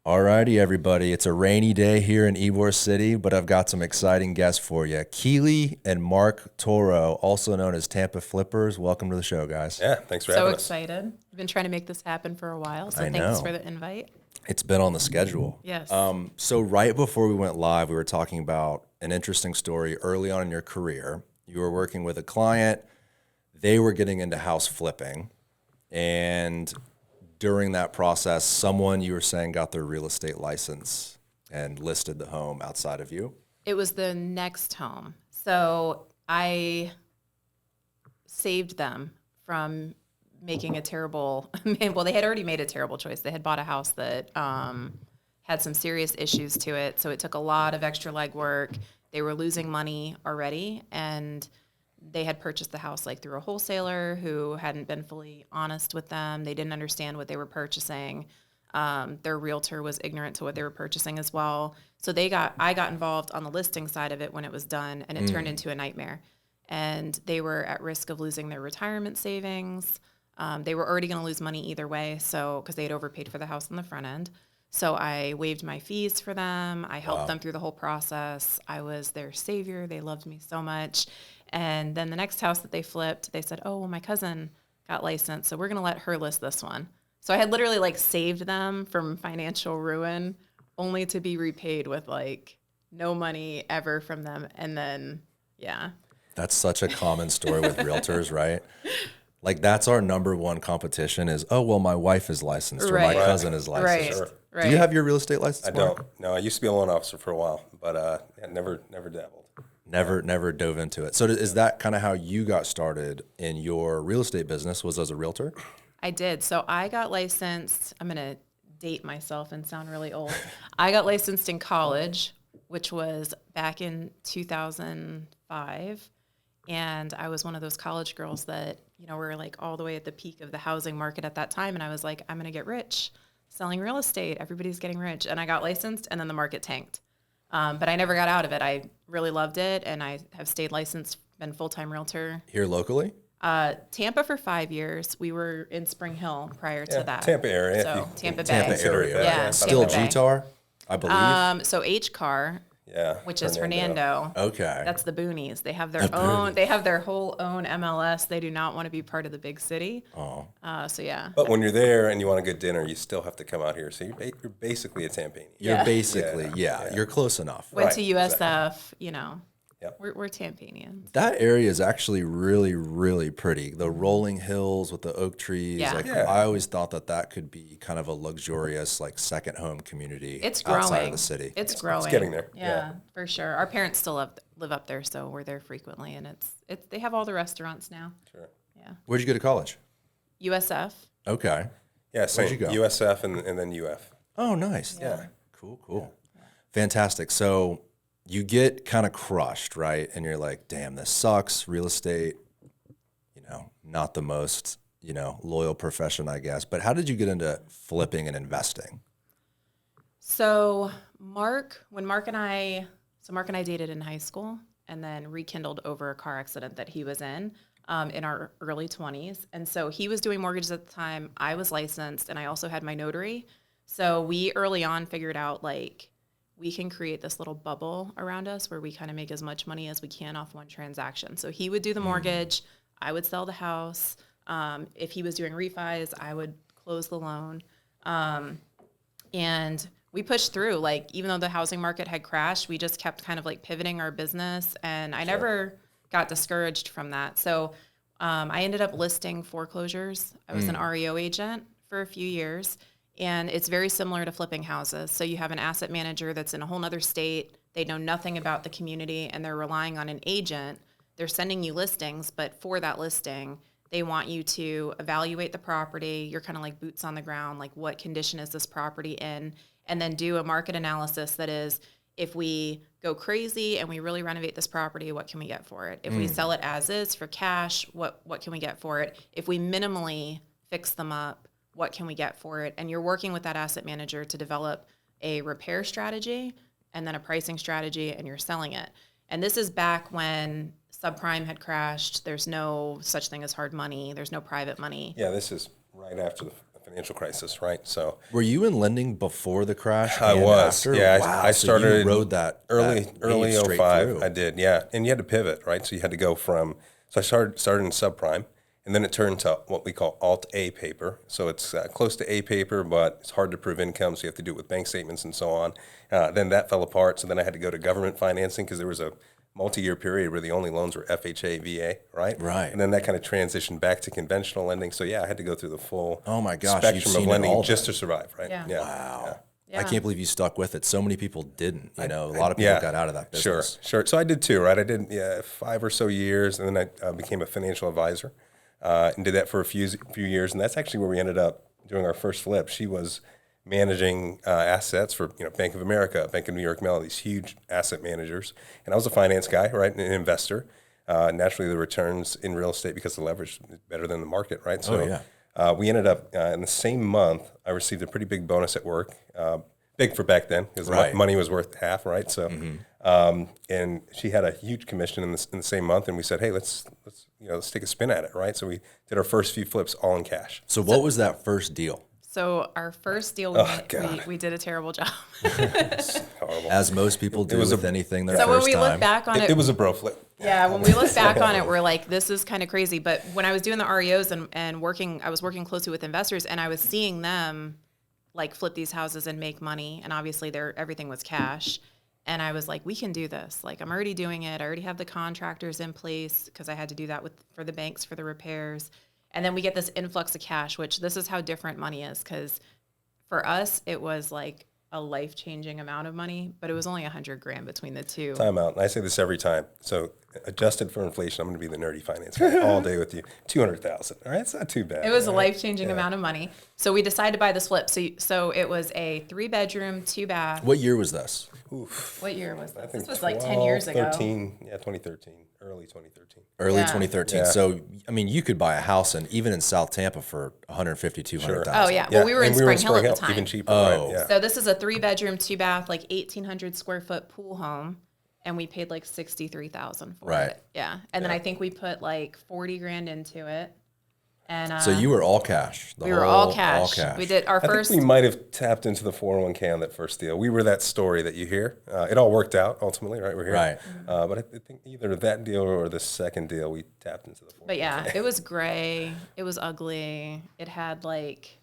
Alrighty, everybody. It's a rainy day here in Ybor City, but I've got some exciting guests for you. Keeley and Mark Toro, also known as Tampa Flippers. Welcome to the show, guys. Yeah, thanks for having us. So excited. We've been trying to make this happen for a while, so I know. thanks for the invite. It's been on the schedule. Yes. So right before we went live, we were talking about an interesting story early on in your career. You were working with a client. They were getting into house flipping, and during that process, someone, you were saying, got their real estate license and listed the home outside of you. It was the next home. So I saved them from making a terrible, well, they had already made a terrible choice. They had bought a house that had some serious issues to it. So it took a lot of extra legwork. They were losing money already, and they had purchased the house like through a wholesaler who hadn't been fully honest with them. They didn't understand what they were purchasing. Their realtor was ignorant to what they were purchasing as well. So I got involved on the listing side of it when it was done, and it turned into a nightmare. And they were at risk of losing their retirement savings. They were already going to lose money either way, so because they had overpaid for the house on the front end. So I waived my fees for them. I helped them through the whole process. I was their savior. They loved me so much. And then the next house that they flipped, they said, oh, well, my cousin got licensed, so we're going to let her list this one. So I had literally like saved them from financial ruin only to be repaid with like no money ever from them. And then, yeah. That's such a common story with realtors, right? Like that's our number one competition is, oh, well, my wife is licensed or my cousin is licensed. Right. Right. Do you have your real estate license, I Mark? don't. No, I used to be a loan officer for a while, but never dabbled. Never dove into it. So is that kind of how you got started in your real estate business, was as a realtor? I did. So I got licensed. I'm going to date myself and sound really old. I got licensed in college, which was back in 2005. And I was one of those college girls that, were like all the way at the peak of the housing market at that time. And I was like, I'm going to get rich selling real estate. Everybody's getting rich. And I got licensed, and then the market tanked. But I never got out of it. I really loved it, and I have stayed licensed, been full-time realtor. Here locally? Tampa for 5 years. We were in Spring Hill prior to that. Tampa area. So Tampa Bay. Tampa area. Yeah. Still Tampa Bay. GTAR, I believe. So H-Car, which is Fernando. Okay. That's the boonies. They have their own. They have their whole own MLS. They do not want to be part of the big city. Oh. So yeah. But when you're there and you want a good dinner, you still have to come out here. So you're basically a Tampani. You're basically, you're close enough. Went to USF, Yep. We're Tampanians. That area is actually really, really pretty. The rolling hills with the oak trees. Yeah. I always thought that could be kind of a luxurious, like, second home community It's growing. outside of the city. It's growing. It's getting there. Yeah, for sure. Our parents still live up there, so we're there frequently, and it's they have all the restaurants now. Sure. Yeah. Where'd you go to college? USF. Okay. Yeah, so Where'd you go? USF and then UF. Oh, nice. Yeah. Cool. Fantastic. So you get kind of crushed, right? And you're like, damn, this sucks. Real estate, not the most, loyal profession, I guess. But how did you get into flipping and investing? So Mark and I dated in high school, and then rekindled over a car accident that he was in our early 20s. And so he was doing mortgages at the time. I was licensed, and I also had my notary. So we early on figured out, like, we can create this little bubble around us where we kind of make as much money as we can off one transaction. So he would do the mortgage, I would sell the house. If he was doing refis, I would close the loan. And we pushed through, like, even though the housing market had crashed, we just kept kind of like pivoting our business. And I never got discouraged from that. So I ended up listing foreclosures. I was an REO agent for a few years. And it's very similar to flipping houses. So you have an asset manager that's in a whole nother state. They know nothing about the community, and they're relying on an agent. They're sending you listings, but for that listing, they want you to evaluate the property. You're kind of like boots on the ground, like, what condition is this property in? And then do a market analysis that is, if we go crazy and we really renovate this property, what can we get for it? If we sell it as is for cash, what can we get for it? If we minimally fix them up, what can we get for it? And you're working with that asset manager to develop a repair strategy and then a pricing strategy, and you're selling it. And this is back when subprime had crashed. There's no such thing as hard money. There's no private money. Yeah, this is right after the financial crisis, right? So Were you in lending before the crash? I and was, after? yeah. Wow, I so started you rode that early wave straight 05. through. I did, yeah. And you had to pivot, right? So you had to go from. So I started in subprime, and then it turned to what we call Alt A paper. So it's close to A paper, but it's hard to prove income, so you have to do it with bank statements and so on. Then that fell apart, so then I had to go to government financing because there was a multi-year period where the only loans were FHA, VA, right? Right. And then that kind of transitioned back to conventional lending. So yeah, I had to go through the full Oh my gosh, you've spectrum seen of it lending all just then. to survive, right? Yeah. Wow. Yeah. I can't believe you stuck with it. So many people didn't. A lot of people got out of that business. Sure. So I did too, right? I did 5 or so years, and then I became a financial advisor and did that for a few years. And that's actually where we ended up doing our first flip. She was managing assets for Bank of America, Bank of New York Mellon, these huge asset managers. And I was a finance guy, right, an investor. Naturally, the returns in real estate because the leverage is better than the market, right? So we ended up in the same month, I received a pretty big bonus at work. Big for back then because money was worth half, right? So, and she had a huge commission in the same month, and we said, hey, let's take a spin at it, right? So we did our first few flips all in cash. So what was that first deal? So our first deal, we did a terrible job. Horrible. As most people do with anything their So when first we time. look back on it, It was a bro flip. yeah, when we look back on it, we're like, this is kind of crazy. But when I was doing the REOs and working, I was working closely with investors, and I was seeing them like flip these houses and make money. And obviously everything was cash. And I was like, we can do this. Like, I'm already doing it. I already have the contractors in place because I had to do that for the banks for the repairs. And then we get this influx of cash, which this is how different money is. Because for us, it was like a life-changing amount of money, but it was only $100,000 between the two. Time out. And I say this every time. So adjusted for inflation, I'm going to be the nerdy finance guy all day with you. 200,000. All right, it's not too bad. It was a life-changing amount of money. So we decided to buy this flip. So it was a 3-bedroom, 2-bath. What year was this? What year was this? I think This was like 10 years ago. 2013, early 2013. Early Yeah. 2013. Yeah. So, I mean, you could buy a house even in South Tampa for $150,000, $200,000. Oh, yeah. Well, we were in Spring Hill at the time. Even cheaper, Oh. right? Yeah. So this is a 3-bedroom, 2-bath, like 1,800 square foot pool home. And we paid like $63,000 for Right. it. Yeah. And then I think we put like $40,000 into it. And So you were all cash. we were all cash. We did our I first. think we might have tapped into the 401k on that first deal. We were that story that you hear. It all worked out ultimately, right? We're here. Right. But I think either that deal or the second deal, we tapped into the 401k. But yeah, it was gray. It was ugly. It had like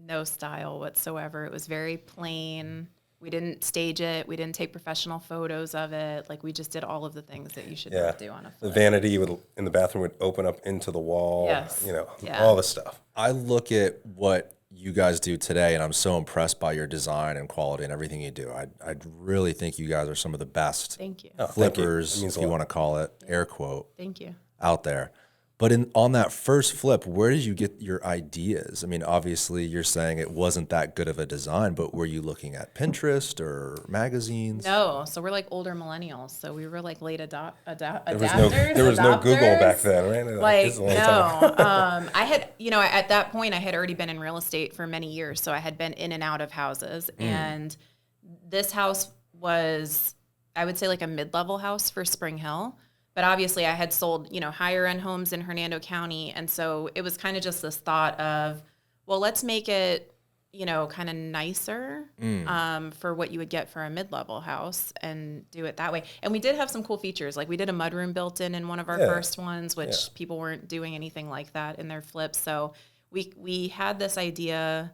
no style whatsoever. It was very plain. We didn't stage it. We didn't take professional photos of it. Like, we just did all of the things that you should not do on a The flip. vanity in the bathroom would open up into the wall. Yes. Yeah. All the stuff. I look at what you guys do today, and I'm so impressed by your design and quality and everything you do. I really think you guys are some of the best Thank you. Thank you. flippers, That means if a you lot. want to call it, air quote, Thank you. out there. But on that first flip, where did you get your ideas? I mean, obviously, you're saying it wasn't that good of a design, but were you looking at Pinterest or magazines? No, so we're like older millennials. So we were like late There adapters. was no Google adopters. back then, right? Like, This is a long time. no. I had, at that point, I had already been in real estate for many years. So I had been in and out of houses. And this house was, I would say, like a mid-level house for Spring Hill. But obviously I had sold, higher end homes in Hernando County. And so it was kind of just this thought of, well, let's make it, kind of nicer for what you would get for a mid-level house and do it that way. And we did have some cool features. Like, we did a mudroom built in one of our first ones, which people weren't doing anything like that in their flips. So we had this idea.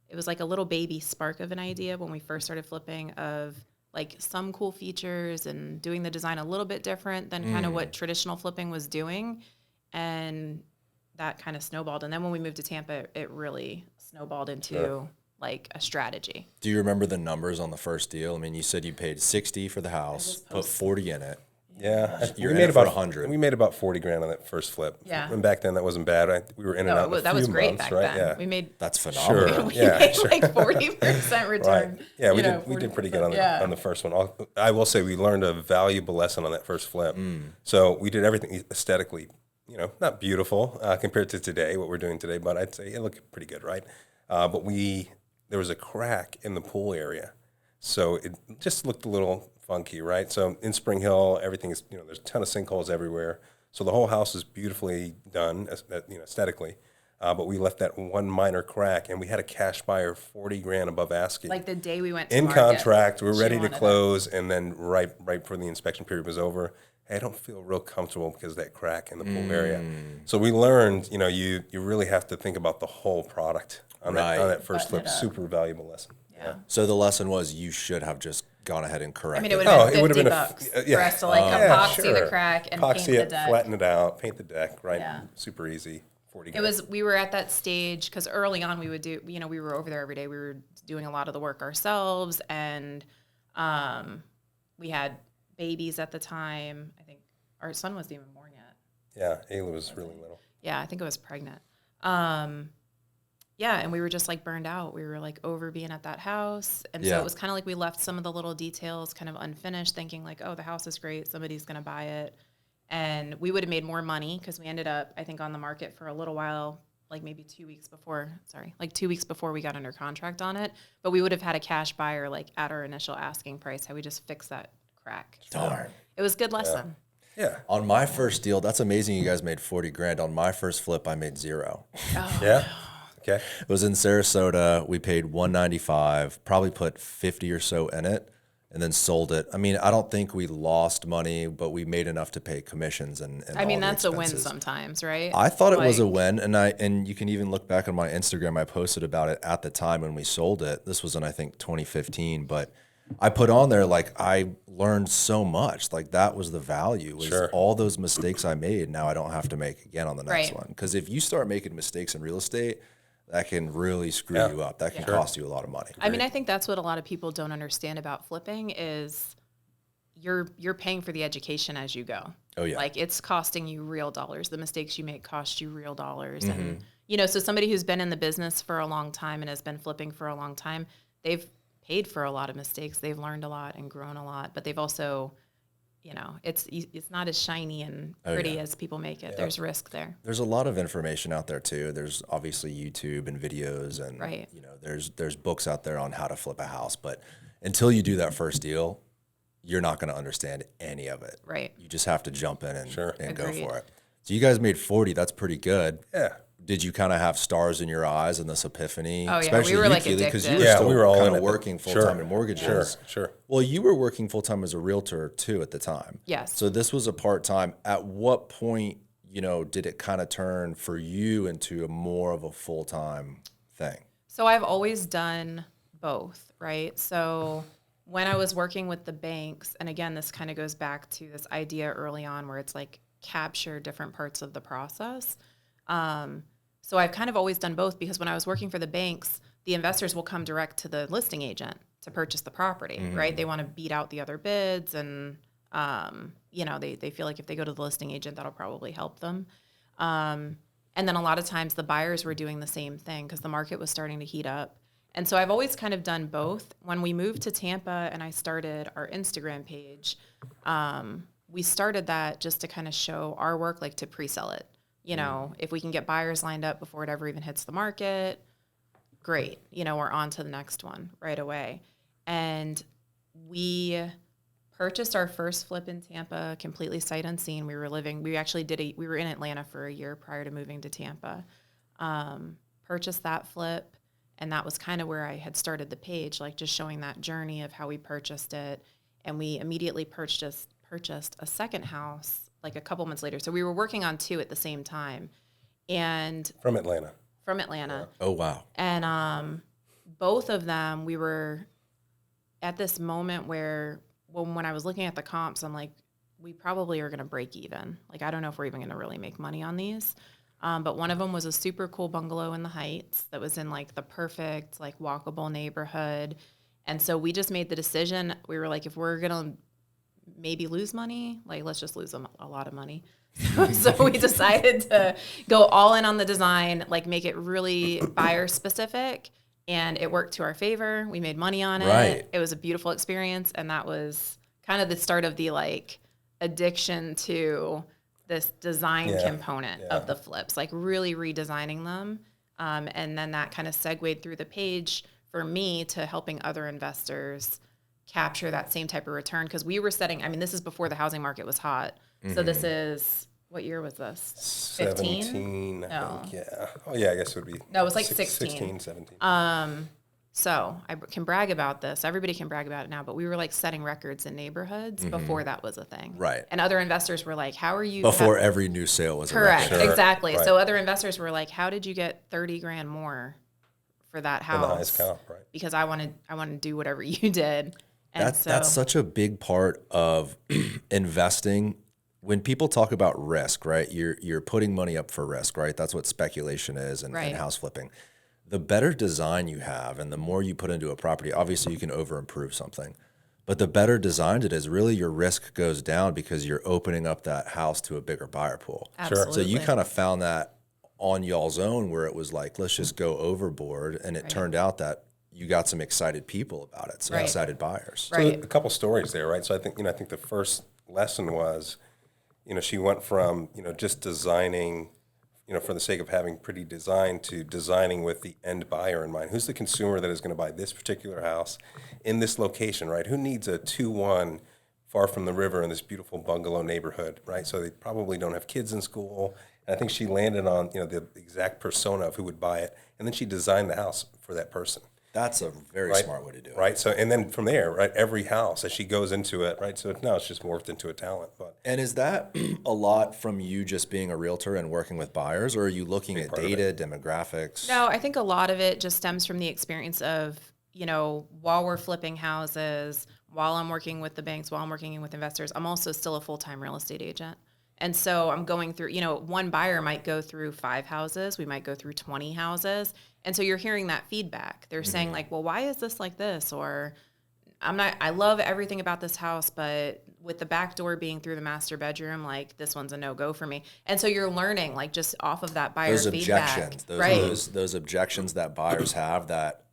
It was like a little baby spark of an idea when we first started flipping, of like some cool features and doing the design a little bit different than kind of what traditional flipping was doing. And that kind of snowballed. And then when we moved to Tampa, it really snowballed into like a strategy. Do you remember the numbers on the first deal? I mean, you said you paid 60 for the house, put 40 in it. Yeah, You're we in made it for about 100. We made about $40,000 on that first flip. Yeah. And back then that wasn't bad. We were in and out. In a That was few great months, back right? then. Yeah. We made That's phenomenal. Sure. we Yeah, made sure. like 40% return. Right. Yeah, we You did know, pretty good on 40%. on the first one. I will say we learned a valuable lesson on that first flip. So we did everything aesthetically, not beautiful compared to today, what we're doing today, but I'd say it looked pretty good, right? But there was a crack in the pool area, so it just looked a little funky, right? So in Spring Hill, everything is, there's a ton of sinkholes everywhere. So the whole house is beautifully done, aesthetically. but we left that one minor crack, and we had a cash buyer $40,000 above asking. Like the day we went to in market, contract, we're she ready to wanted it. close, and then right before the inspection period was over, hey, I don't feel real comfortable because of that crack in the pool area. So we learned, you really have to think about the whole product on that first Button flip. it up. Super valuable lesson. Yeah. So the lesson was you should have just gone ahead and I corrected mean, it would Oh, have it been would've been $50 for us to like epoxy the crack and Epoxy paint the it, deck. flatten it out, paint the deck, right? Yeah. Super easy. 40 We were at that stage because early on we would do, we were over there every day. We were doing a lot of the work ourselves, and we had babies at the time. I think our son wasn't even born yet. Yeah, Ayla was really little. Yeah, I think I was pregnant. Yeah, and we were just like burned out. We were like over being at that house. And so it was kind of like we left some of the little details kind of unfinished, thinking like, oh, the house is great. Somebody's going to buy it. And we would have made more money because we ended up, I think, on the market for a little while, like maybe 2 weeks before, 2 weeks before we got under contract on it. But we would have had a cash buyer like at our initial asking price had we just fixed that crack. So Darn. it was a good lesson. Yeah. On my first deal, that's amazing. You guys made $40,000. On my first flip, I made zero. Yeah. Okay. It was in Sarasota. We paid $195. Probably put 50 or so in it, and then sold it. I mean, I don't think we lost money, but we made enough to pay commissions and I mean, all the that's a win expenses. sometimes, right? I thought it was a Like- win, and you can even look back on my Instagram. I posted about it at the time when we sold it. This was in, I think, 2015, but I put on there like I learned so much. Like that was the value. Was Sure. all those mistakes I made. Now I don't have to make again on the next Right. one. Because if you start making mistakes in real estate, that can really screw you up. That can cost you a lot of money. I mean, I think that's what a lot of people don't understand about flipping is you're paying for the education as you go. Oh, yeah. Like it's costing you real dollars. The mistakes you make cost you real dollars. Mm-hmm. And, so somebody who's been in the business for a long time and has been flipping for a long time, they've paid for a lot of mistakes. They've learned a lot and grown a lot, but they've also, it's not as shiny and pretty as people make it. There's risk there. There's a lot of information out there too. There's obviously YouTube and videos, and Right. there's books out there on how to flip a house. But until you do that first deal, you're not going to understand any of it. Right. You just have to jump in and go Agreed. for it. So you guys made 40. That's pretty good. Yeah. Did you kind of have stars in your eyes and this epiphany? Oh, yeah. Especially We were, you, like, Keeley, because you addicted. were Yeah, still we were all kind in of it. working full Sure. time in mortgages. Sure. Well, you were working full time as a realtor too at the time. Yes. So this was a part time. At what point, did it kind of turn for you into more of a full time thing? So I've always done both, right? So when I was working with the banks, and again, this kind of goes back to this idea early on where it's like capture different parts of the process. So I've kind of always done both because when I was working for the banks, the investors will come direct to the listing agent to purchase the property, right? They want to beat out the other bids and, they feel like if they go to the listing agent, that'll probably help them. And then a lot of times the buyers were doing the same thing because the market was starting to heat up. And so I've always kind of done both. When we moved to Tampa and I started our Instagram page, we started that just to kind of show our work, like to pre-sell it. If we can get buyers lined up before it ever even hits the market, great. We're on to the next one right away. And we purchased our first flip in Tampa completely sight unseen. We were in Atlanta for a year prior to moving to Tampa. Purchased that flip, and that was kind of where I had started the page, like just showing that journey of how we purchased it. And we immediately purchased a second house like a couple months later. So we were working on two at the same time. And From Atlanta. Oh, wow. And both of them, we were at this moment where when I was looking at the comps, I'm like, we probably are going to break even. Like, I don't know if we're even going to really make money on these. But one of them was a super cool bungalow in the Heights that was in like the perfect, like walkable neighborhood. And so we just made the decision. We were like, if we're going to maybe lose money, like let's just lose a lot of money. So we decided to go all in on the design, like make it really buyer specific, and it worked to our favor. We made money on it. Right. It was a beautiful experience, and that was kind of the start of the like addiction to this design component of the flips, like really redesigning them. And then that kind of segued through the page for me to helping other investors capture that same type of return. Because we were this is before the housing market was hot. So this is What year was this? 17, No. I think, yeah. Oh, yeah, I guess it would be. No, it was like 16, 17. So I can brag about this. Everybody can brag about it now, but we were like setting records in neighborhoods before that was a thing. Right. And other investors were like, how are you? Before every new sale was Correct. a record. Exactly. Right. So other investors were like, how did you get 30 grand more for that house? The highest comp, right. Because I want to do whatever you did. And That's such a big part of investing. When people talk about risk, right? You're putting money up for risk, right? That's what speculation is and house flipping. The better design you have and the more you put into a property, obviously you can over improve something. But the better designed it is, really your risk goes down because you're opening up that house to a bigger buyer pool. Absolutely. So you kind of found that on y'all's own where it was like, let's just go overboard. And it turned out that you got some excited people about it. So excited buyers. So a couple stories there, right? So I think the first lesson was, she went from, just designing, for the sake of having pretty design to designing with the end buyer in mind. Who's the consumer that is going to buy this particular house in this location, right? Who needs a 2-1 far from the river in this beautiful bungalow neighborhood, right? So they probably don't have kids in school. And I think she landed on, the exact persona of who would buy it. And then she designed the house for that person. That's a very smart way to do it. Right. So, and then from there, right, every house as she goes into it, right. So now it's just morphed into a talent. But And is that a lot from you just being a realtor and working with buyers, or are you looking at data, demographics? No, I think a lot of it just stems from the experience of, while we're flipping houses, while I'm working with the banks, while I'm working with investors, I'm also still a full-time real estate agent. And so I'm going through, one buyer might go through 5 houses. We might go through 20 houses. And so you're hearing that feedback. They're saying like, well, why is this like this? Or I love everything about this house, but with the back door being through the master bedroom, like this one's a no-go for me. And so you're learning like just off of that buyer feedback. Those objections that buyers have that,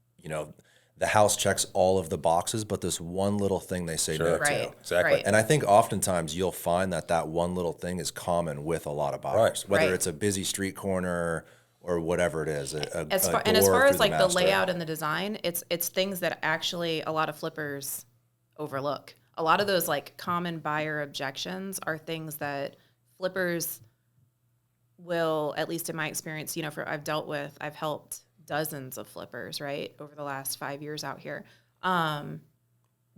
the house checks all of the boxes, but this one little thing they say no to. Exactly. Right. And I think oftentimes you'll find that one little thing is common with a lot of buyers, whether it's a busy street corner or whatever it is. As far as like the layout and the design, it's things that actually a lot of flippers overlook. A lot of those like common buyer objections are things that flippers will, at least in my experience, I've helped dozens of flippers, right, over the last 5 years out here.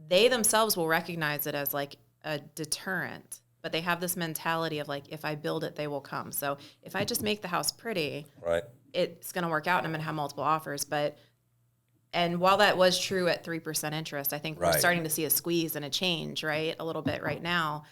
They themselves will recognize it as like a deterrent, but they have this mentality of like, if I build it, they will come. So if I just make the house pretty, it's going to work out and I'm going to have multiple offers. And while that was true at 3% interest, I think we're starting to see a squeeze and a change, right, a little bit right now,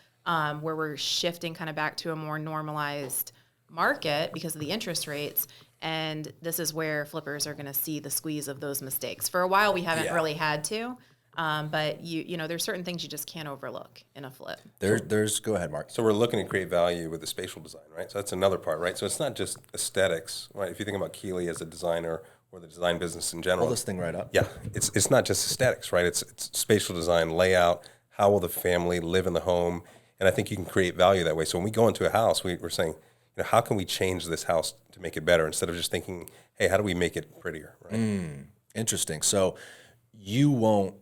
where we're shifting kind of back to a more normalized market because of the interest rates. And this is where flippers are going to see the squeeze of those mistakes. For a while, we haven't really had to, but there's certain things you just can't overlook in a flip. Go ahead, Mark. So we're looking to create value with the spatial design, right? So that's another part, right? So it's not just aesthetics, right? If you think about Keeley as a designer or the design business in general. Pull this thing right up. Yeah, it's not just aesthetics, right? It's spatial design, layout, how will the family live in the home? And I think you can create value that way. So when we go into a house, we're saying, how can we change this house to make it better instead of just thinking, hey, how do we make it prettier? Right? Interesting. So you won't,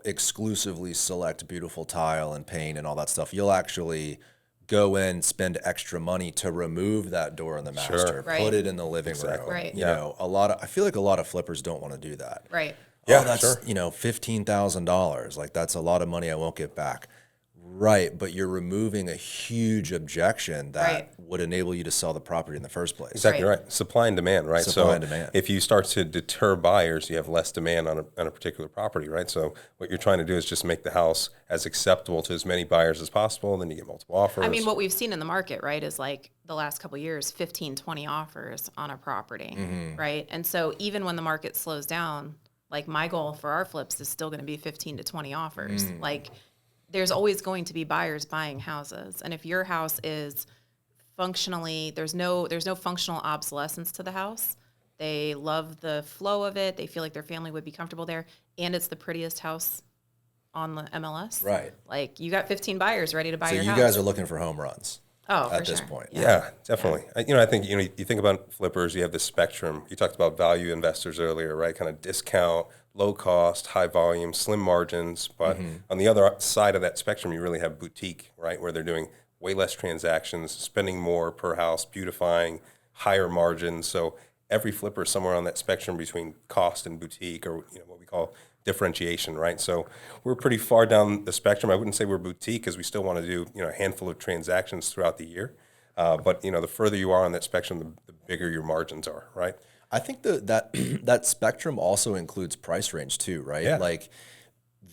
exclusively select beautiful tile and paint and all that stuff. You'll actually go in, spend extra money to remove that door in the master, put it in the living room. Right. I feel like a lot of flippers don't want to do that. Right. Yeah, that's $15,000. Like that's a lot of money I won't get back. Right, but you're removing a huge objection that would enable you to sell the property in the first place. Exactly right. Supply and demand, right? Supply and demand. If you start to deter buyers, you have less demand on a particular property, right? So what you're trying to do is just make the house as acceptable to as many buyers as possible, and then you get multiple offers. I mean, what we've seen in the market, right, is like the last couple of years, 15, 20 offers on a property, right? And so even when the market slows down, like my goal for our flips is still going to be 15 to 20 offers. Like there's always going to be buyers buying houses. And if your house is functionally, there's no functional obsolescence to the house. They love the flow of it. They feel like their family would be comfortable there. And it's the prettiest house on the MLS. Right. Like you got 15 buyers ready to buy your house. So you guys are looking for home runs. Oh, at this point. Yeah, definitely. I think, you think about flippers, you have this spectrum. You talked about value investors earlier, right? Kind of discount, low cost, high volume, slim margins. But on the other side of that spectrum, you really have boutique, right? Where they're doing way less transactions, spending more per house, beautifying, higher margins. So every flipper is somewhere on that spectrum between cost and boutique, or what we call differentiation, right? So we're pretty far down the spectrum. I wouldn't say we're boutique because we still want to do a handful of transactions throughout the year. But the further you are on that spectrum, the bigger your margins are, right? I think that spectrum also includes price range too, right? Yeah. Like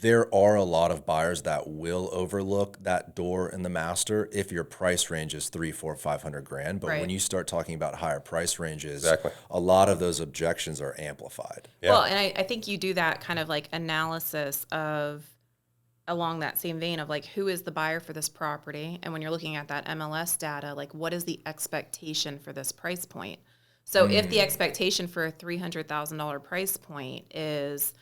there are a lot of buyers that will overlook that door in the master if your price range is $300, $400, $500 But Right. when you start talking about higher price ranges, Exactly. a lot of those objections are amplified. Yeah. Well, and I think you do that kind of like analysis of along that same vein of like, who is the buyer for this property? And when you're looking at that MLS data, like what is the expectation for this price point? So if the expectation for a $300,000 price point is,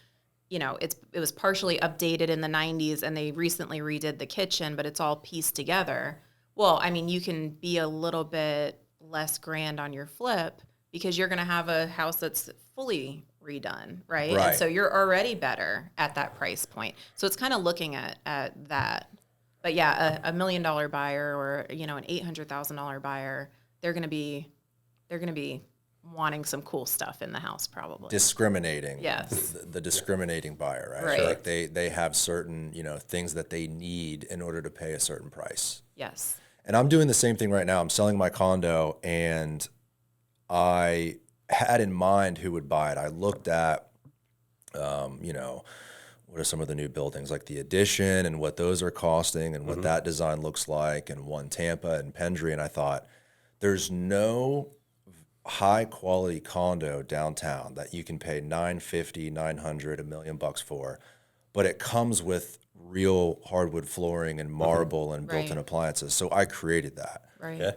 it was partially updated in the 90s and they recently redid the kitchen, but it's all pieced together. Well, I mean, you can be a little bit less grand on your flip because you're going to have a house that's fully redone, right? Right. And so you're already better at that price point. So it's kind of looking at that. But yeah, a $1 million buyer or, an $800,000 buyer, they're going to be wanting some cool stuff in the house probably. Discriminating. Yes. The discriminating buyer, right? Right. So like they have certain, things that they need in order to pay a certain price. Yes. And I'm doing the same thing right now. I'm selling my condo, and I had in mind who would buy it. I looked at, what are some of the new buildings, like the Addition and what those are costing and what that design looks like, and One Tampa and Pendry. And I thought, there's no high quality condo downtown that you can pay $950, $900, $1 million for, but it comes with real hardwood flooring and marble and built-in Right. appliances. So I created that. Right. Yeah.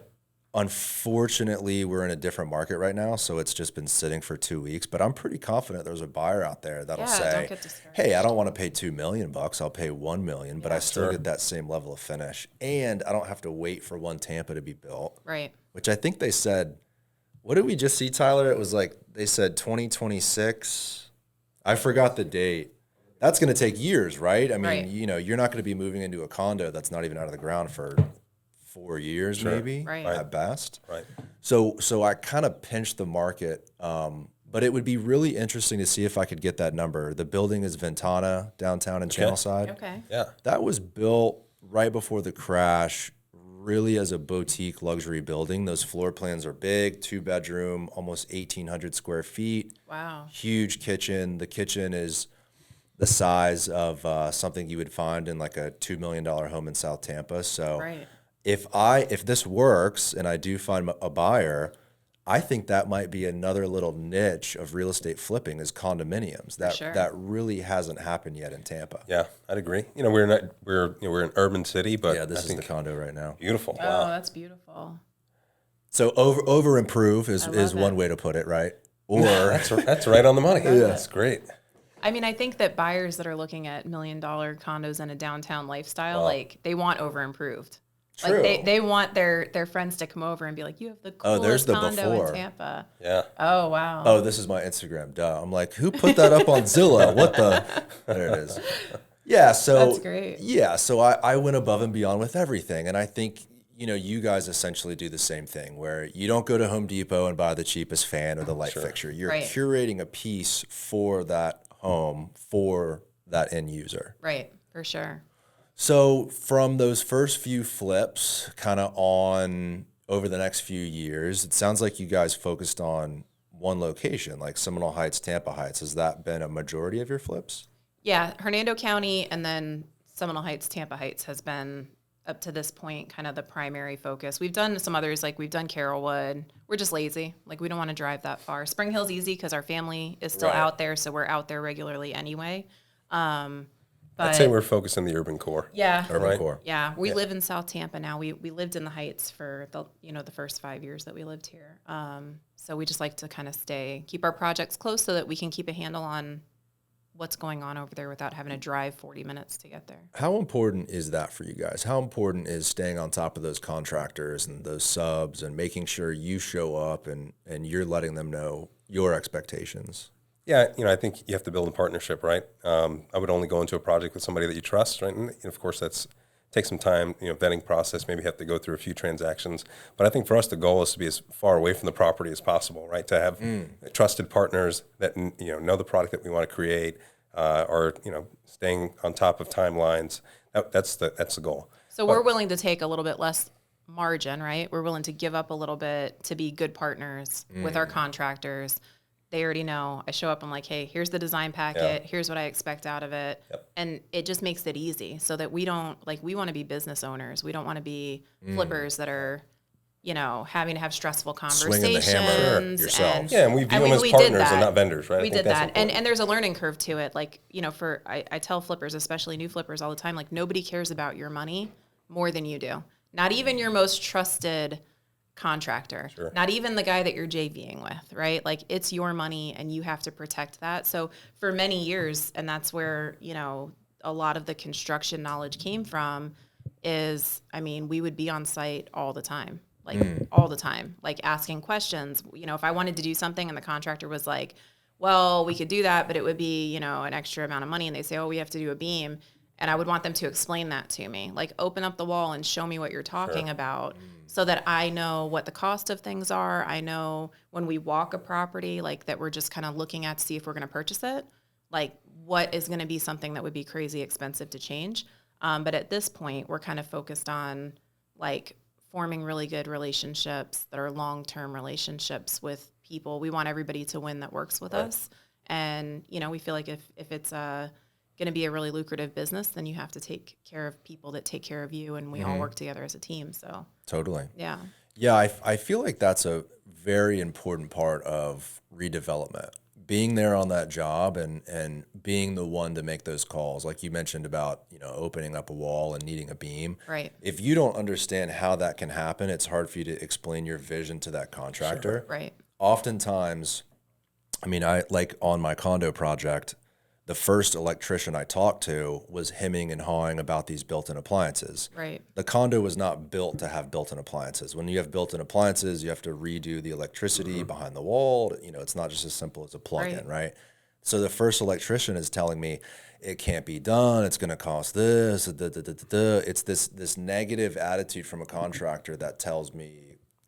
Unfortunately, we're in a different market right now, so it's just been sitting for 2 weeks. But I'm pretty confident there's a buyer out there that'll Yeah, say, don't get discouraged. "Hey, I don't want to pay $2 million. I'll pay $1 million, but I still Sure. get that same level of finish, and I don't have to wait for One Tampa to be built." Right. Which I think they said. What did we just see, Tyler? It was like they said 2026. I forgot the date. That's going to take years, right? I mean, Right. you're not going to be moving into a condo that's not even out of the ground for 4 years, maybe Right. at best. Right. So I kind of pinched the market, but it would be really interesting to see if I could get that number. The building is Ventana downtown in Channelside. Okay. Yeah. That was built right before the crash, really as a boutique luxury building. Those floor plans are big, 2-bedroom, almost 1,800 square feet. Wow. Huge kitchen. The kitchen is the size of something you would find in like a $2 million home in South Tampa. So Right. if this works and I do find a buyer, I think that might be another little niche of real estate flipping is condominiums. sure. That really hasn't happened yet in Tampa. Yeah, I'd agree. We're an urban city, but Yeah, this I is think the condo right now. beautiful. Oh, Wow. that's beautiful. So over improve is love one it. way to put it, right? Or That's right on the money. Yeah, that's great. I mean, I think that buyers that are looking at $1 million condos in a downtown lifestyle, like they want over improved. True. Like they want their friends to come over and be like, you have the coolest there's the condo before. in Tampa. Yeah. Oh, wow. oh, this is my Instagram. Duh. I'm like, who put that up on Zillow? What the? There it is. Yeah. So That's great. Yeah. So I went above and beyond with everything, and I think you guys essentially do the same thing, where you don't go to Home Depot and buy the cheapest fan or the light fixture. You're Right. curating a piece for that home for that end user. Right, for sure. So from those first few flips kind of on over the next few years, it sounds like you guys focused on one location, like Seminole Heights, Tampa Heights. Has that been a majority of your flips? Yeah, Hernando County and then Seminole Heights, Tampa Heights has been up to this point kind of the primary focus. We've done some others, like we've done Carrollwood. We're just lazy. Like we don't want to drive that far. Spring Hill's easy because our family is still Right. out there, so we're out there regularly anyway. But I'd say we're focused on the urban core. yeah, Urban Right. core. yeah, we live in South Tampa now. We lived in the Heights for the first 5 years that we lived here. So we just like to kind of keep our projects close so that we can keep a handle on what's going on over there without having to drive 40 minutes to get there. How important is that for you guys? How important is staying on top of those contractors and those subs and making sure you show up and you're letting them know your expectations? Yeah, I think you have to build a partnership, right? I would only go into a project with somebody that you trust, right? And of course, that's take some time, vetting process, maybe have to go through a few transactions. But I think for us, the goal is to be as far away from the property as possible, right? To have trusted partners that, know the product that we want to create, or, staying on top of timelines. That's the goal. So we're willing to take a little bit less margin, right? We're willing to give up a little bit to be good partners with our contractors. They already know. I show up, I'm like, hey, here's the design packet. Here's what I expect out of it. Yep. And it just makes it easy so that we don't, we want to be business owners. We don't want to be flippers that are, having to have stressful conversations. Swinging the hammer yourselves. And we view them as partners and not vendors, right? We did that. And there's a learning curve to it. I tell flippers, especially new flippers all the time, nobody cares about your money more than you do. Not even your most trusted contractor, not even the guy that you're JVing with, right? It's your money and you have to protect that. So for many years, and that's where, a lot of the construction knowledge came from is, we would be on site all the time, all the time, asking questions. If I wanted to do something and the contractor was like, well, we could do that, but it would be, an extra amount of money. And they say, oh, we have to do a beam. And I would want them to explain that to me, open up the wall and show me what you're talking about so that I know what the cost of things are. I know when we walk a property, that we're just kind of looking at to see if we're going to purchase it, what is going to be something that would be crazy expensive to change. But at this point, we're kind of focused on forming really good relationships that are long-term relationships with people. We want everybody to win that works with us. And, we feel like if it's going to be a really lucrative business, then you have to take care of people that take care of you, and we all work together as a team. So totally. Yeah. I feel like that's a very important part of redevelopment. Being there on that job and being the one to make those calls, like you mentioned about, opening up a wall and needing a beam. Right. If you don't understand how that can happen, it's hard for you to explain your vision to that contractor. Sure. Right. Oftentimes, I on my condo project, the first electrician I talked to was hemming and hawing about these built-in appliances. Right. The condo was not built to have built-in appliances. When you have built-in appliances, you have to redo the electricity behind the wall. It's not just as simple as a plug-in, right? So the first electrician is telling me it can't be done. It's going to cost this. It's this negative attitude from a contractor that tells me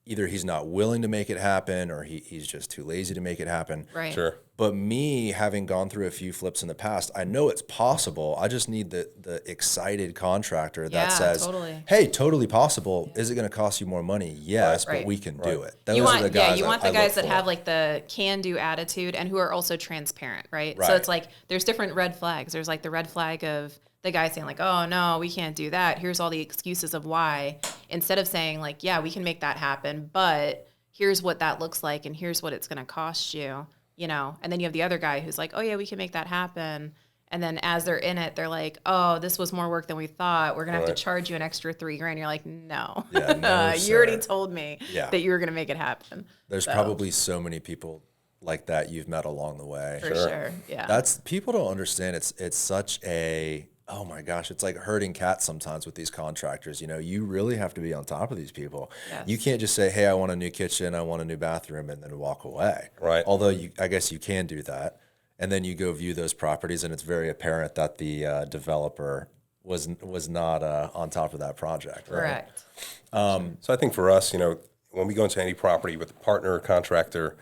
either he's not willing to make it happen or he's just too lazy to make it happen. Right. Sure. But me, having gone through a few flips in the past, I know it's possible. I just need the excited contractor that says, totally. hey, totally possible. Is it going to cost you more money? Yes, but we can do it. Those are the guys you want the I guys that for. have the can-do attitude and who are also transparent, right? Right. So it's there's different red flags. There's the red flag of the guy saying oh, no, we can't do that. Here's all the excuses of why. Instead of saying yeah, we can make that happen, but here's what that looks like and here's what it's going to cost you. And then you have the other guy who's oh yeah, we can make that happen. And then as they're in it, they're oh, this was more work than we thought. We're going to have to charge you an extra $3,000. You're no, no you already told me that you were going to make it happen. There's probably so many people like that you've met along the way. For sure. Yeah. That's people don't understand. It's such a, oh my gosh, it's like herding cats sometimes with these contractors. You really have to be on top of these people. Yes. You can't just say, hey, I want a new kitchen, I want a new bathroom, and then walk away. Right. Although I guess you can do that. And then you go view those properties and it's very apparent that the developer was not on top of that project. Right? Correct. So I think for us, when we go into any property with a partner or contractor,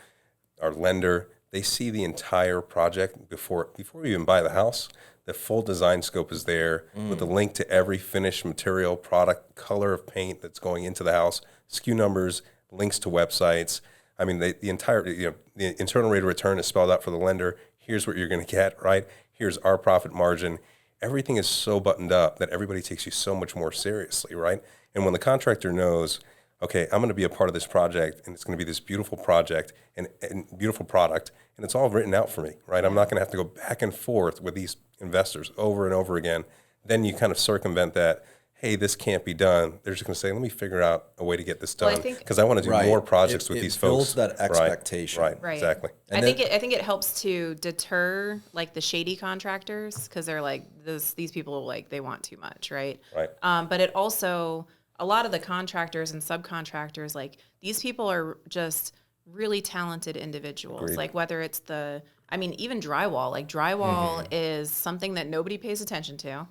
our lender, they see the entire project before we even buy the house. The full design scope is there with a link to every finished material, product, color of paint that's going into the house, SKU numbers, links to websites. The entire, the internal rate of return is spelled out for the lender. Here's what you're going to get, right? Here's our profit margin. Everything is so buttoned up that everybody takes you so much more seriously, right? And when the contractor knows, okay, I'm going to be a part of this project, and it's going to be this beautiful project and beautiful product, and it's all written out for me, right? I'm not going to have to go back and forth with these investors over and over again. Then you kind of circumvent that, hey, this can't be done. They're just going to say, let me figure out a way to get this done because I want to do more projects with these folks. It builds that expectation. Right, exactly. I think it helps to deter the shady contractors because they're these people they want too much, right? Right. But it also, a lot of the contractors and subcontractors, these people are just really talented individuals. Agreed. Whether it's even drywall. Drywall is something that nobody pays attention to.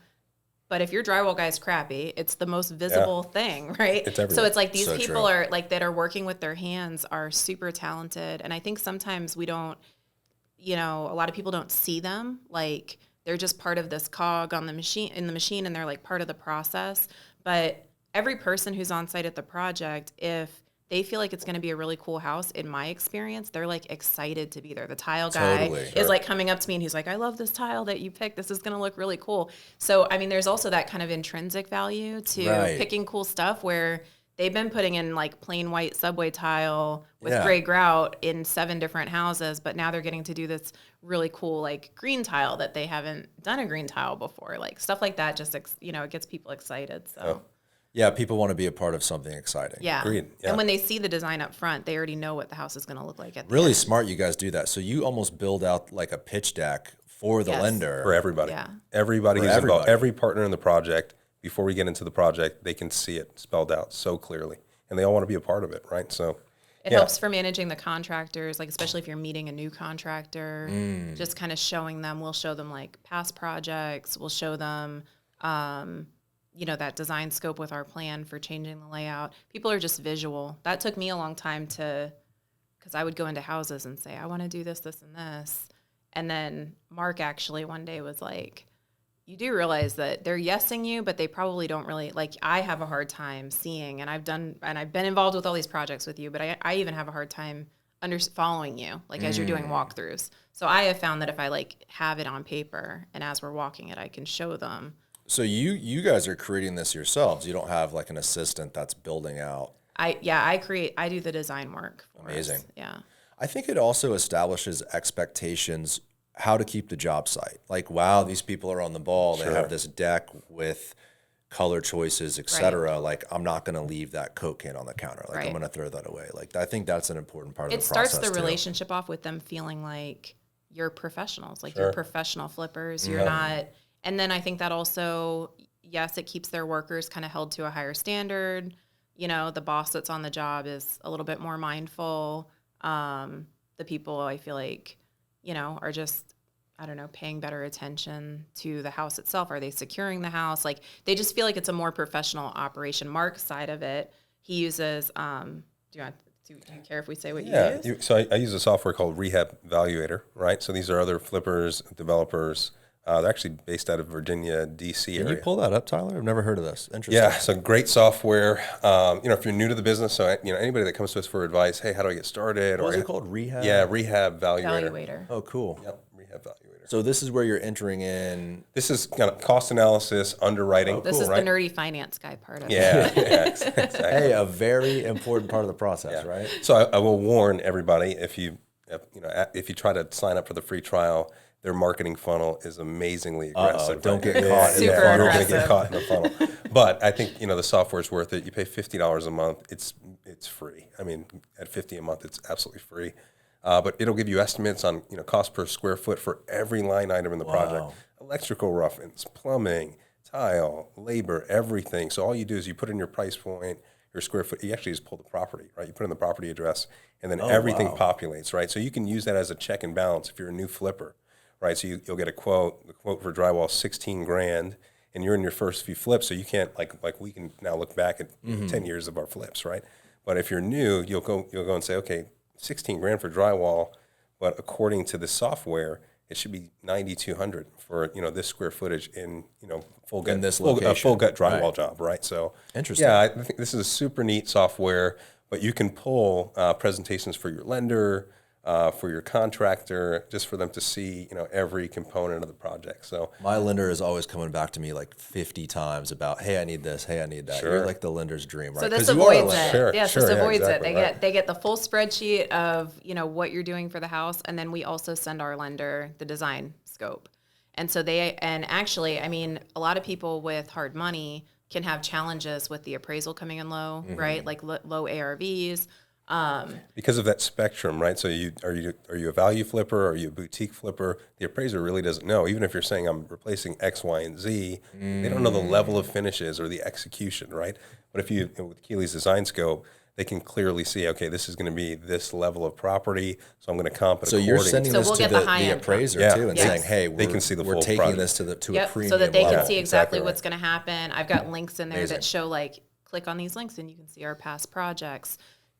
But if your drywall guy's crappy, it's the most visible thing, right? It's everywhere. So it's like these So people true. are like that are working with their hands are super talented. And I think sometimes we don't, a lot of people don't see them. Like they're just part of this cog on the machine and they're like part of the process. But every person who's on site at the project, if they feel like it's going to be a really cool house, in my experience, they're like excited to be there. The tile guy Totally. is like coming up to me and he's like, I love this tile that you picked. This is going to look really cool. So, I mean, there's also that kind of intrinsic value to Right. picking cool stuff where they've been putting in like plain white subway tile with Yeah. gray grout in 7 different houses, but now they're getting to do this really cool like green tile that they haven't done a green tile before. Like stuff like that just, it gets people excited. So. Yeah, people want to be a part of something exciting. Yeah. Agreed. Yeah. And when they see the design up front, they already know what the house is going to look like at the Really end. smart you guys do that. So you almost build out like a pitch deck for the Yes. lender. For everybody. Yeah. Everybody For who's involved, everybody. every partner in the project, before we get into the project, they can see it spelled out so clearly. And they all want to be a part of it, right? So It yeah. helps for managing the contractors, like especially if you're meeting a new contractor, Mm. just kind of showing them, we'll show them like past projects, we'll show them, that design scope with our plan for changing the layout. People are just visual. That took me a long time because I would go into houses and say, I want to do this, this, and this. And then Mark actually one day was like, you do realize that they're yesing you, but they probably don't really, like, I have a hard time seeing, and I've been involved with all these projects with you, but I even have a hard time following you, like, as you're doing walkthroughs. So I have found that if I, like, have it on paper, and as we're walking it, I can show them. So you guys are creating this yourselves. You don't have like an assistant that's building out. I do the design work for Amazing. us. Yeah. I think it also establishes expectations how to keep the job site. Like, wow, these people are on the ball. They have this deck with color choices, et cetera. Like, I'm not going to leave that Coke can on the counter. Like, I'm going to throw that away. Like, I think that's an important part of It the process. starts the too. relationship off with them feeling like you're professionals, like you're professional flippers. You're not. And then I think that also, yes, it keeps their workers kind of held to a higher standard. The boss that's on the job is a little bit more mindful. The people, I feel like, are just, I don't know, paying better attention to the house itself. Are they securing the house? Like, they just feel like it's a more professional operation. Mark's side of it, he uses, do you care if we say what you use? So I use a software called Rehab Valuator, right? So these are other flippers, developers. They're actually based out of Virginia, D.C. Can area. you pull that up, Tyler? I've never heard of this. Interesting. Yeah, so great software. If you're new to the business, so anybody that comes to us for advice, hey, how do I get started? What is it called? Rehab? Yeah, Rehab Valuator. Evaluator. Oh, cool. Yep, Rehab Valuator. So this is where you're entering in. This is kind of cost analysis, underwriting. This is right? the nerdy finance guy part of it. Yeah, exactly. Hey, a very important part of the process, right? So I will warn everybody if you try to sign up for the free trial, their marketing funnel is amazingly aggressive. Don't get Super caught in the You're going to aggressive. get caught in the funnel. But I think the software's worth it. You pay $50 a month. It's free. I mean, at $50 a month, it's absolutely free. But it'll give you estimates on cost per square foot for every line item in the project: electrical rough-ins, plumbing, tile, labor, everything. So all you do is you put in your price point, your square foot. You actually just pull the property, right? You put in the property address, and then everything populates, right? So you can use that as a check and balance if you're a new flipper, right? So you'll get a quote. The quote for drywall $16,000, and you're in your first few flips, so you can't like we can now look back at 10 years of our flips, right? But if you're new, you'll go and say, okay, $16,000 for drywall, but according to the software, it should be $9,200 for this square footage in full gut, In this full location. gut drywall job, right? So Interesting. Yeah, I think this is a super neat software, but you can pull presentations for your lender, for your contractor, just for them to see every component of the project. So My lender is always coming back to me like 50 times about, hey, I need this, hey, I need that. You're like the lender's dream, right? So this 'Cause you are a avoids lender. it. Sure, Yes, sure, this yeah, avoids exactly, it. They get the full spreadsheet of what you're doing for the house, and then we also send our lender the design scope. And so actually, I mean, a lot of people with hard money can have challenges with the appraisal coming in low, right? Like low ARVs. because of that spectrum, right? So are you a value flipper? Are you a boutique flipper? The appraiser really doesn't know. Even if you're saying I'm replacing X, Y, and Z, they don't know the level of finishes or the execution, right? But with Keeley's design scope, they can clearly see, okay, this is going to be this level of property, so I'm going to comp it So according you're sending So this we'll to get the high the end appraiser Yeah. too, and Yes. saying, "Hey, They can see the we're full taking project. this to a Yep, premium so that they level." can see exactly what's going to happen. I've got links in there Amazing. that show like click on these links and you can see our past projects.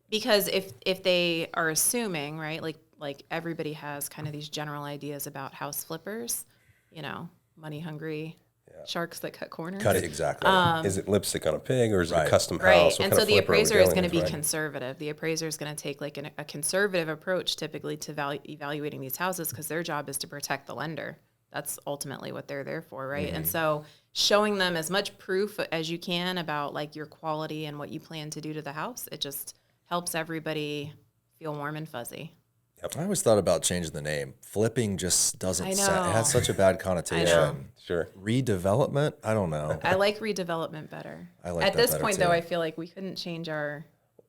Because if they are assuming, right, like everybody has kind of these general ideas about house flippers, you know, money hungry sharks that cut corners. Cut it exactly. Is it lipstick on a pig, or is it a Right. custom Right. house? What And kind so of the flipper are we appraiser is dealing going to with, be right? conservative. The appraiser is going to take like a conservative approach typically to evaluating these houses because their job is to protect the lender. That's ultimately what they're there for, right? And so showing them as much proof as you can about like your quality and what you plan to do to the house, it just helps everybody feel warm and fuzzy. I always thought about changing the name. Flipping just doesn't I sound, it know. has such a bad I connotation. know. Sure. Redevelopment? I don't know. I like redevelopment better. I like At that this better, point, too. though, I feel like we couldn't change our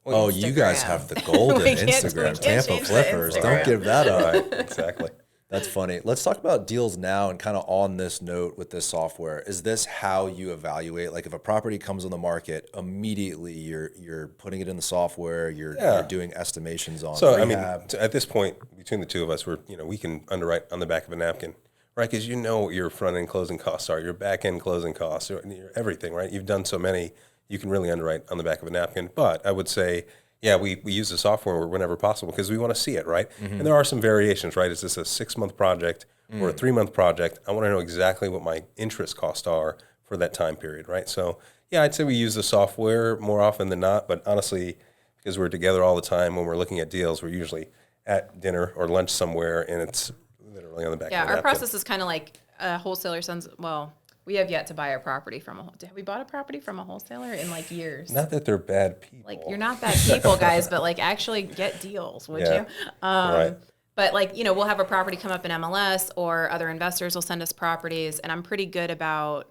Oh, you guys Instagram. have the golden We can't Instagram. change Tampa the Flippers. Don't Instagram. give that up. Right. Exactly. That's funny. Let's talk about deals now and kind of on this note with this software. Is this how you evaluate? Like if a property comes on the market, immediately you're putting it in the software, you're doing estimations on So, I mean, rehab. at this point, between the two of us, we can underwrite on the back of a napkin, right? Because you know what your front end closing costs are, your back end closing costs, your everything, right? You've done so many, you can really underwrite on the back of a napkin. But I would say, yeah, we use the software whenever possible because we want to see it, right? And there are some variations, right? Is this a 6-month project or a 3-month project? I want to know exactly what my interest costs are for that time period, right? So, yeah, I'd say we use the software more often than not. But honestly, because we're together all the time when we're looking at deals, we're usually at dinner or lunch somewhere, and it's literally on the back of Yeah, the our napkin. process is kind of like a wholesaler sends. Well, we have yet to buy a property from have we bought a property from a wholesaler in like years? Not that they're bad people. Like you're not bad people, guys, but like actually get deals, would Yeah. you? Right. But like we'll have a property come up in MLS, or other investors will send us properties, and I'm pretty good about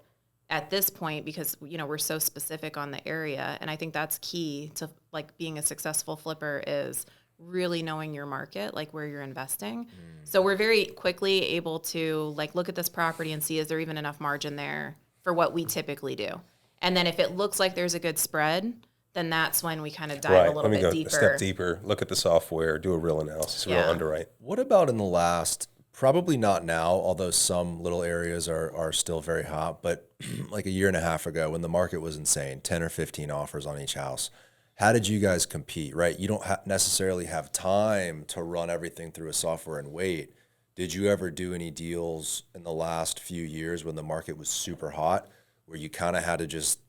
at this point because we're so specific on the area, and I think that's key to like being a successful flipper is really knowing your market, like where you're investing. So we're very quickly able to like look at this property and see is there even enough margin there for what we typically do. And then if it looks like there's a good spread, then that's when we kind of dive a little Let me bit go deeper. a step deeper, look at the software, do a real analysis, a real Yeah. underwrite. What about in the last, probably not now, although some little areas are still very hot, but like a year and a half ago when the market was insane, 10 or 15 offers on each house. How did you guys compete, right? You don't necessarily have time to run everything through a software and wait. Did you ever do any deals in the last few years when the market was super hot where you kind of had to just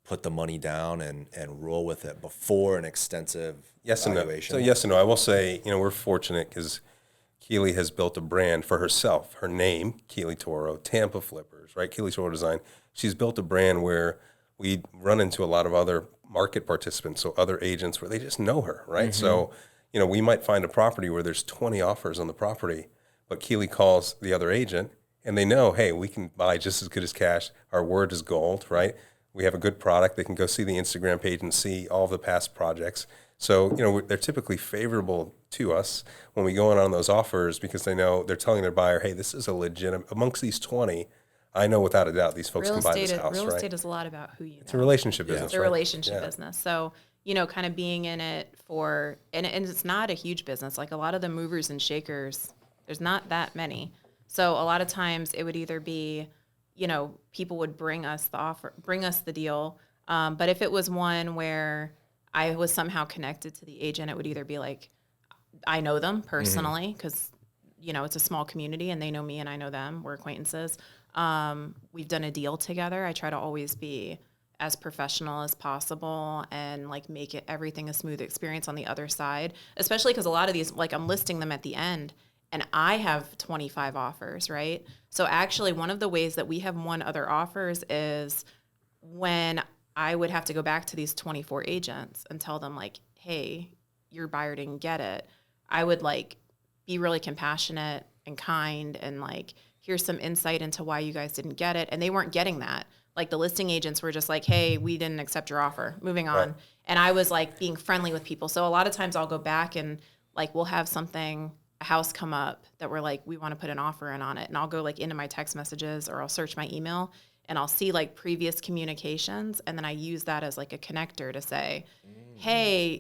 put the money down and roll with it before an extensive Yes and no. evaluation? So yes and no. I will say, we're fortunate because Keeley has built a brand for herself. Her name, Keeley Toro, Tampa Flippers, right? Keeley Toro Design. She's built a brand where we run into a lot of other market participants, so other agents where they just know her, right? So, we might find a property where there's 20 offers on the property, but Keeley calls the other agent and they know, hey, we can buy just as good as cash. Our word is gold, right? We have a good product. They can go see the Instagram page and see all the past projects. So, they're typically favorable to us when we go in on those offers because they know they're telling their buyer, hey, this is a legitimate, amongst these 20, I know without a doubt these folks can buy this house, real right? estate is a lot about who you know. It's a relationship business, It's a right? relationship business. So, kind of being in it for, and it's not a huge business. Like a lot of the movers and shakers, there's not that many. So a lot of times it would either be, people would bring us the offer, bring us the deal. But if it was one where I was somehow connected to the agent, it would either be like, I know them personally because, it's a small community and they know me and I know them. We're acquaintances. We've done a deal together. I try to always be as professional as possible and like make it everything a smooth experience on the other side, especially because a lot of these, like I'm listing them at the end and I have 25 offers, right? So actually one of the ways that we have won other offers is when I would have to go back to these 24 agents and tell them like, hey, your buyer didn't get it. I would like be really compassionate and kind and like, here's some insight into why you guys didn't get it. And they weren't getting that. Like the listing agents were just like, hey, we didn't accept your offer. Moving on. Right. And I was like being friendly with people. So a lot of times I'll go back and like we'll have a house come up that we're like, we want to put an offer in on it. And I'll go like into my text messages or I'll search my email and I'll see like previous communications. And then I use that as like a connector to say, hey,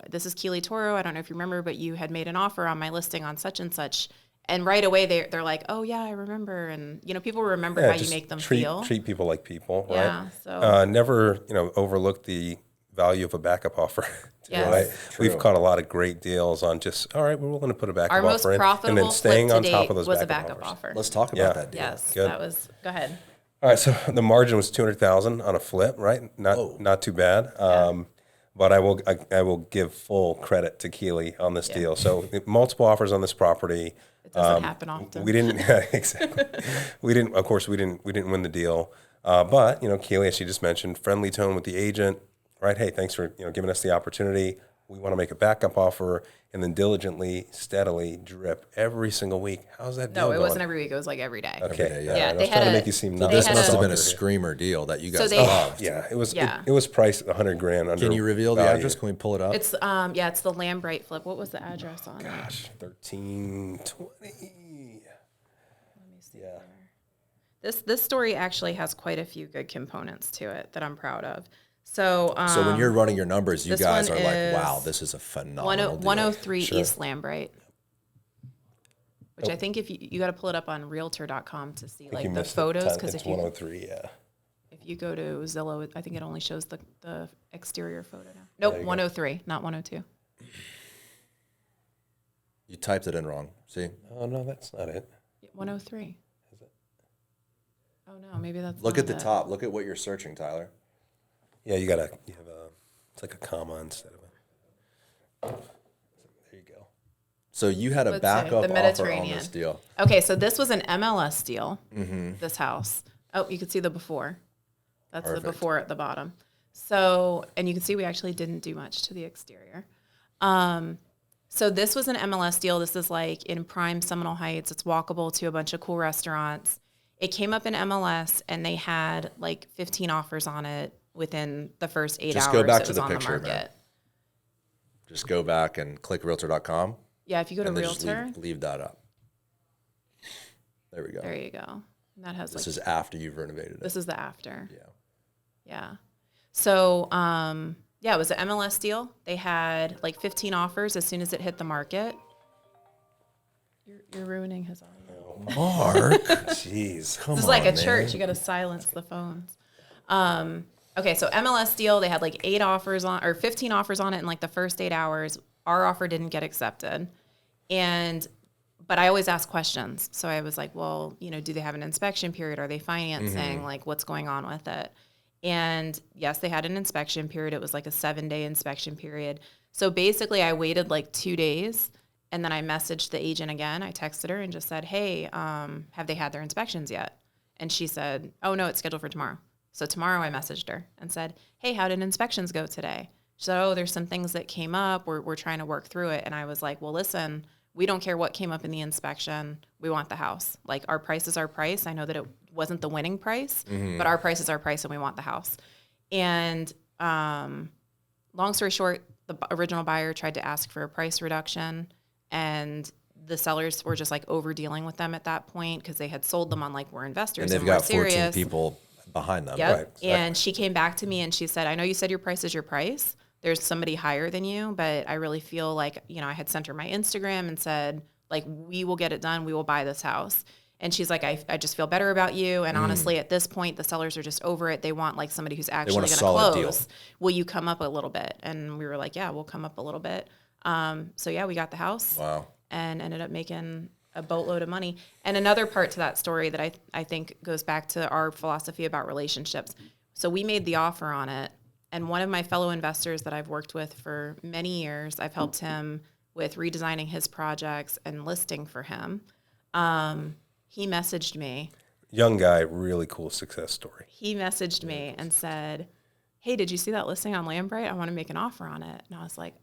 this is Keeley Toro. I don't know if you remember, but you had made an offer on my listing on such and such. And right away they're like, oh yeah, I remember. And, people remember how you make them feel. Treat people like people, right? Yeah. So never, overlook the value of a backup offer. Yes. Right? True. We've caught a lot of great deals on just, all right, we're willing to put a backup our most offer in, and profitable then staying flip on to top date of those was a backup backup offer. Let's talk about that deal. Yes, Good. go ahead. All right, so the margin was $200,000 on a flip, right? Not too bad. But I will give full credit to Keeley on this deal. So multiple offers on this property. It doesn't happen often. We didn't exactly. We didn't win the deal. But Keeley, as she just mentioned, friendly tone with the agent. Right? Hey, thanks for giving us the opportunity. We want to make a backup offer, and then diligently, steadily drip every single week. How's that deal No, going? it wasn't every week. It was like every day. Okay, Every day, yeah. Yeah, I they was had trying to a- make you seem they not had This must have been a- a screamer deal that you So guys they- loved. Yeah, it was. Yeah. It was priced $100,000 under. Can you reveal the value. address? Can we pull it up? It's it's the Lambright flip. What was the address on it? Gosh, 1320. Yeah. This story actually has quite a few good components to it that I'm proud of. So So when you're running your numbers, you this guys are one like, is wow, this is a phenomenal deal. 103 East Lambright. Which I think if you got to pull it up on realtor.com to see like the photos, because it's if you 103, yeah. if you go to Zillow, I think it only shows the exterior photo now. Nope, 103, not 102. You typed it in wrong. See? Oh no, that's not it. 103. Is it? Oh no, maybe that's Look not at the it. top. Look at what you're searching, Tyler. Yeah, you have it's like a comma instead of a. There you go. So you had a Let's see, backup the offer on Mediterranean. this deal. Okay, so this was an MLS deal. This house. Oh, you can see the before. That's Perfect. the before at the bottom. So, and you can see we actually didn't do much to the exterior. So this was an MLS deal. This is like in prime Seminole Heights. It's walkable to a bunch of cool restaurants. It came up in MLS, and they had like 15 offers on it within the first 8 Just hours go back it to was the on picture, the man. market. Just go back and click realtor.com Yeah, if you go to and then just Realtor, leave that up. There we go. there you go. And that has This like is after you've renovated it. this is the after. Yeah. Yeah. So, yeah, it was an MLS deal. They had like 15 offers as soon as it hit the market. You're ruining his audio. Mark. Jeez. Come This is on, like a man. church. You got to silence the phones. Okay, so MLS deal. They had like 15 offers on it in like the first 8 hours. Our offer didn't get accepted, but I always ask questions. So I was like, well, do they have an inspection period? Are they financing? Like, what's going on with it? And yes, they had an inspection period. It was like a 7-day inspection period. So basically, I waited like 2 days, and then I messaged the agent again. I texted her and just said, hey, have they had their inspections yet? And she said, oh, no, it's scheduled for tomorrow. So tomorrow I messaged her and said, hey, how did inspections go today? She said, oh, there's some things that came up. We're trying to work through it. And I was like, well, listen, we don't care what came up in the inspection. We want the house. Like, our price is our price. I know that it wasn't the winning price, but our price is our price, and we want the house. And long story short, the original buyer tried to ask for a price reduction, and the sellers were just like over dealing with them at that point because they had sold them on like, we're investors And they've we're got 14 serious. people behind them. Yep. Right, exactly. And she came back to me and she said, I know you said your price is your price. There's somebody higher than you, but I really feel like, I had sent her my Instagram and said, like, we will get it done. We will buy this house. And she's like, I just feel better about you. And honestly, at this point, the sellers are just over it. They want like somebody who's actually want going a to solid close. deal. Will you come up a little bit? And we were like, yeah, we'll come up a little bit. So yeah, we got the house. Wow. And ended up making a boatload of money. And another part to that story that I think goes back to our philosophy about relationships. So we made the offer on it. And one of my fellow investors that I've worked with for many years, I've helped him with redesigning his projects and listing for him. He messaged me. Young guy, really cool success story. He messaged me and said, hey, did you see that listing on Lambright? I want to make an offer on it. And I was like,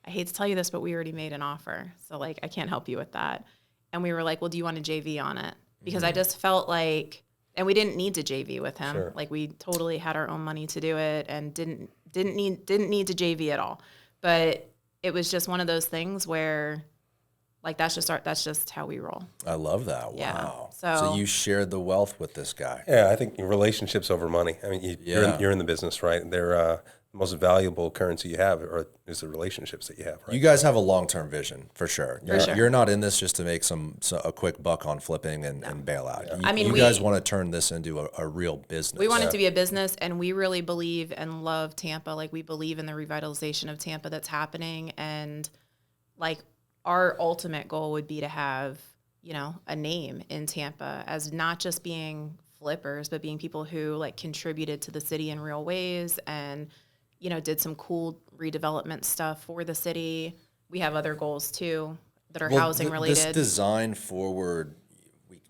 I hate to tell you this, but we already made an offer. So like, I can't help you with that. And we were like, well, do you want a JV on it? Because I just felt like, and we didn't need to JV with him. Sure. Like, we totally had our own money to do it and didn't need to JV at all. But it was just one of those things where like, that's just how we roll. I love that. Yeah. Wow. So you shared the wealth with this guy. Yeah, I think relationships over money. I mean, you're in the business, right? the most valuable currency you have is the relationships that you have, right? You guys have a long-term vision for sure. sure. You're not in this just to make a quick buck on flipping and bail out. I mean, you guys want to turn this into a real business. We want it to be a business, and we really believe and love Tampa. Like, we believe in the revitalization of Tampa that's happening. And like, our ultimate goal would be to have, you know, a name in Tampa as not just being flippers, but being people who like contributed to the city in real ways and, you know, did some cool redevelopment stuff for the city. We have other goals too that are housing related. This design forward,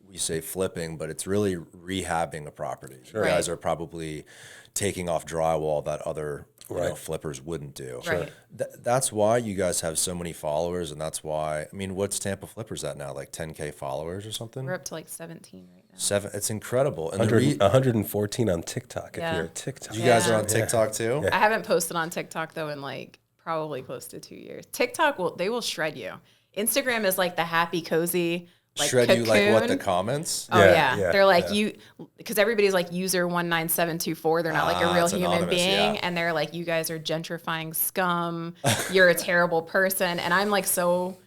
we say flipping, but it's really rehabbing a property. Sure. You guys are probably taking off drywall that other you know, flippers wouldn't do. Right. That's why you guys have so many followers, and that's why, I mean, what's Tampa Flippers at now? Like 10K followers or something? We're up to like 17 right now. It's incredible. And 114 on TikTok if you're a TikTok. You guys are on TikTok too? I haven't posted on TikTok though in like probably close to 2 years. TikTok they will shred you. Instagram is like the happy, cozy, like shred cocoon. You like what, the comments? Oh yeah. They're like you, because everybody's like user 19724. They're not like a real human being, and they're like, you guys are gentrifying scum. You're a terrible person, and I'm like so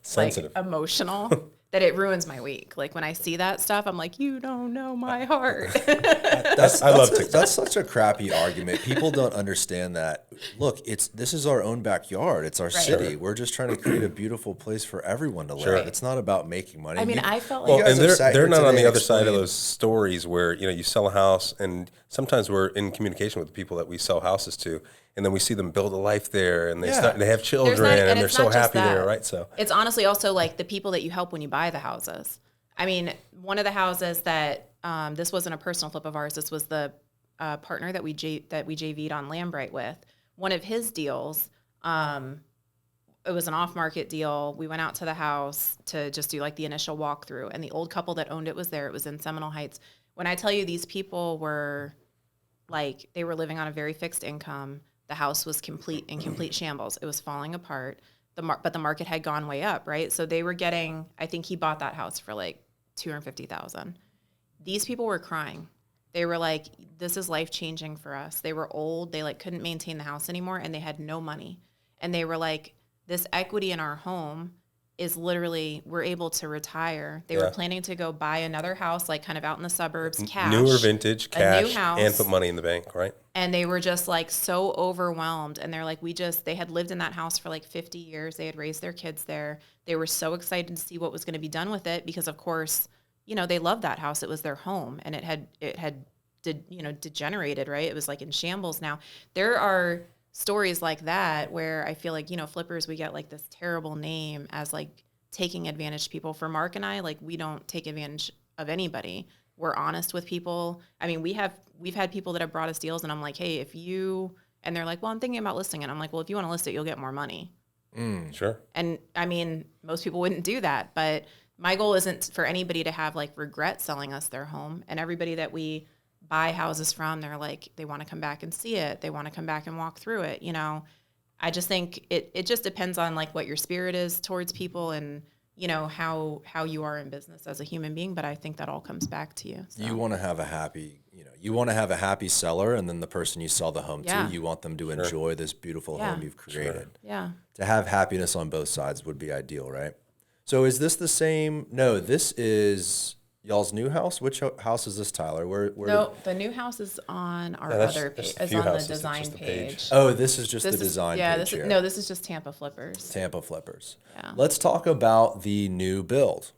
sensitive, like, emotional. That it ruins my week. Like when I see that stuff, I'm like, you don't know my heart. I love TikTok. That's such a crappy argument. People don't understand that. Look, this is our own backyard. It's our city. We're just trying to create a beautiful place for everyone to live. It's not about making money. I mean, I felt like, and they're not on the other side of those stories where, you know, you sell a house, and sometimes we're in communication with the people that we sell houses to, and then we see them build a life there, and they have children, and they're so happy there, right? So it's honestly also like the people that you help when you buy the houses. I mean, one of the houses that this wasn't a personal flip of ours. This was the partner that we JV'd on Lambright with. One of his deals, it was an off-market deal. We went out to the house to just do like the initial walkthrough, and the old couple that owned it was there. It was in Seminole Heights. When I tell you these people were like, they were living on a very fixed income. The house was in complete shambles. It was falling apart. But the market had gone way up, right? So they were getting, I think he bought that house for like $250,000. These people were crying. They were like, this is life-changing for us. They were old. They like couldn't maintain the house anymore, and they had no money. And they were like, this equity in our home is literally, we're able to retire. They were planning to go buy another house, like kind of out in the suburbs, cash. Newer vintage, cash, a new house, and put money in the bank, right? And they were just like so overwhelmed. And they're like, they had lived in that house for like 50 years. They had raised their kids there. They were so excited to see what was going to be done with it because, of course, you know, they loved that house. It was their home, and it had degenerated, right? It was like in shambles now. There are stories like that where I feel like, you know, flippers, we get like this terrible name as like taking advantage of people. For Mark and I, like, we don't take advantage of anybody. We're honest with people. I mean, we've had people that have brought us deals, and I'm like, hey, and they're like, well, I'm thinking about listing it. I'm like, well, if you want to list it, you'll get more money. Sure. And I mean, most people wouldn't do that, but my goal isn't for anybody to have like regret selling us their home. And everybody that we buy houses from, they're like, they want to come back and see it. They want to come back and walk through it. You know, I just think it just depends on like what your spirit is towards people and, you know, how you are in business as a human being. But I think that all comes back to you. So. You want to have a happy seller, and then the person you sell the home to, you want them to enjoy this beautiful home you've created. Sure. Yeah. To have happiness on both sides would be ideal, right? So is this the same? No, this is y'all's new house. Which house is this, Tyler? No, the new house is on our other page. It's on the design page. Oh, this is just the design page. This is just Tampa Flippers. Tampa Flippers. Yeah. Let's talk about the new build.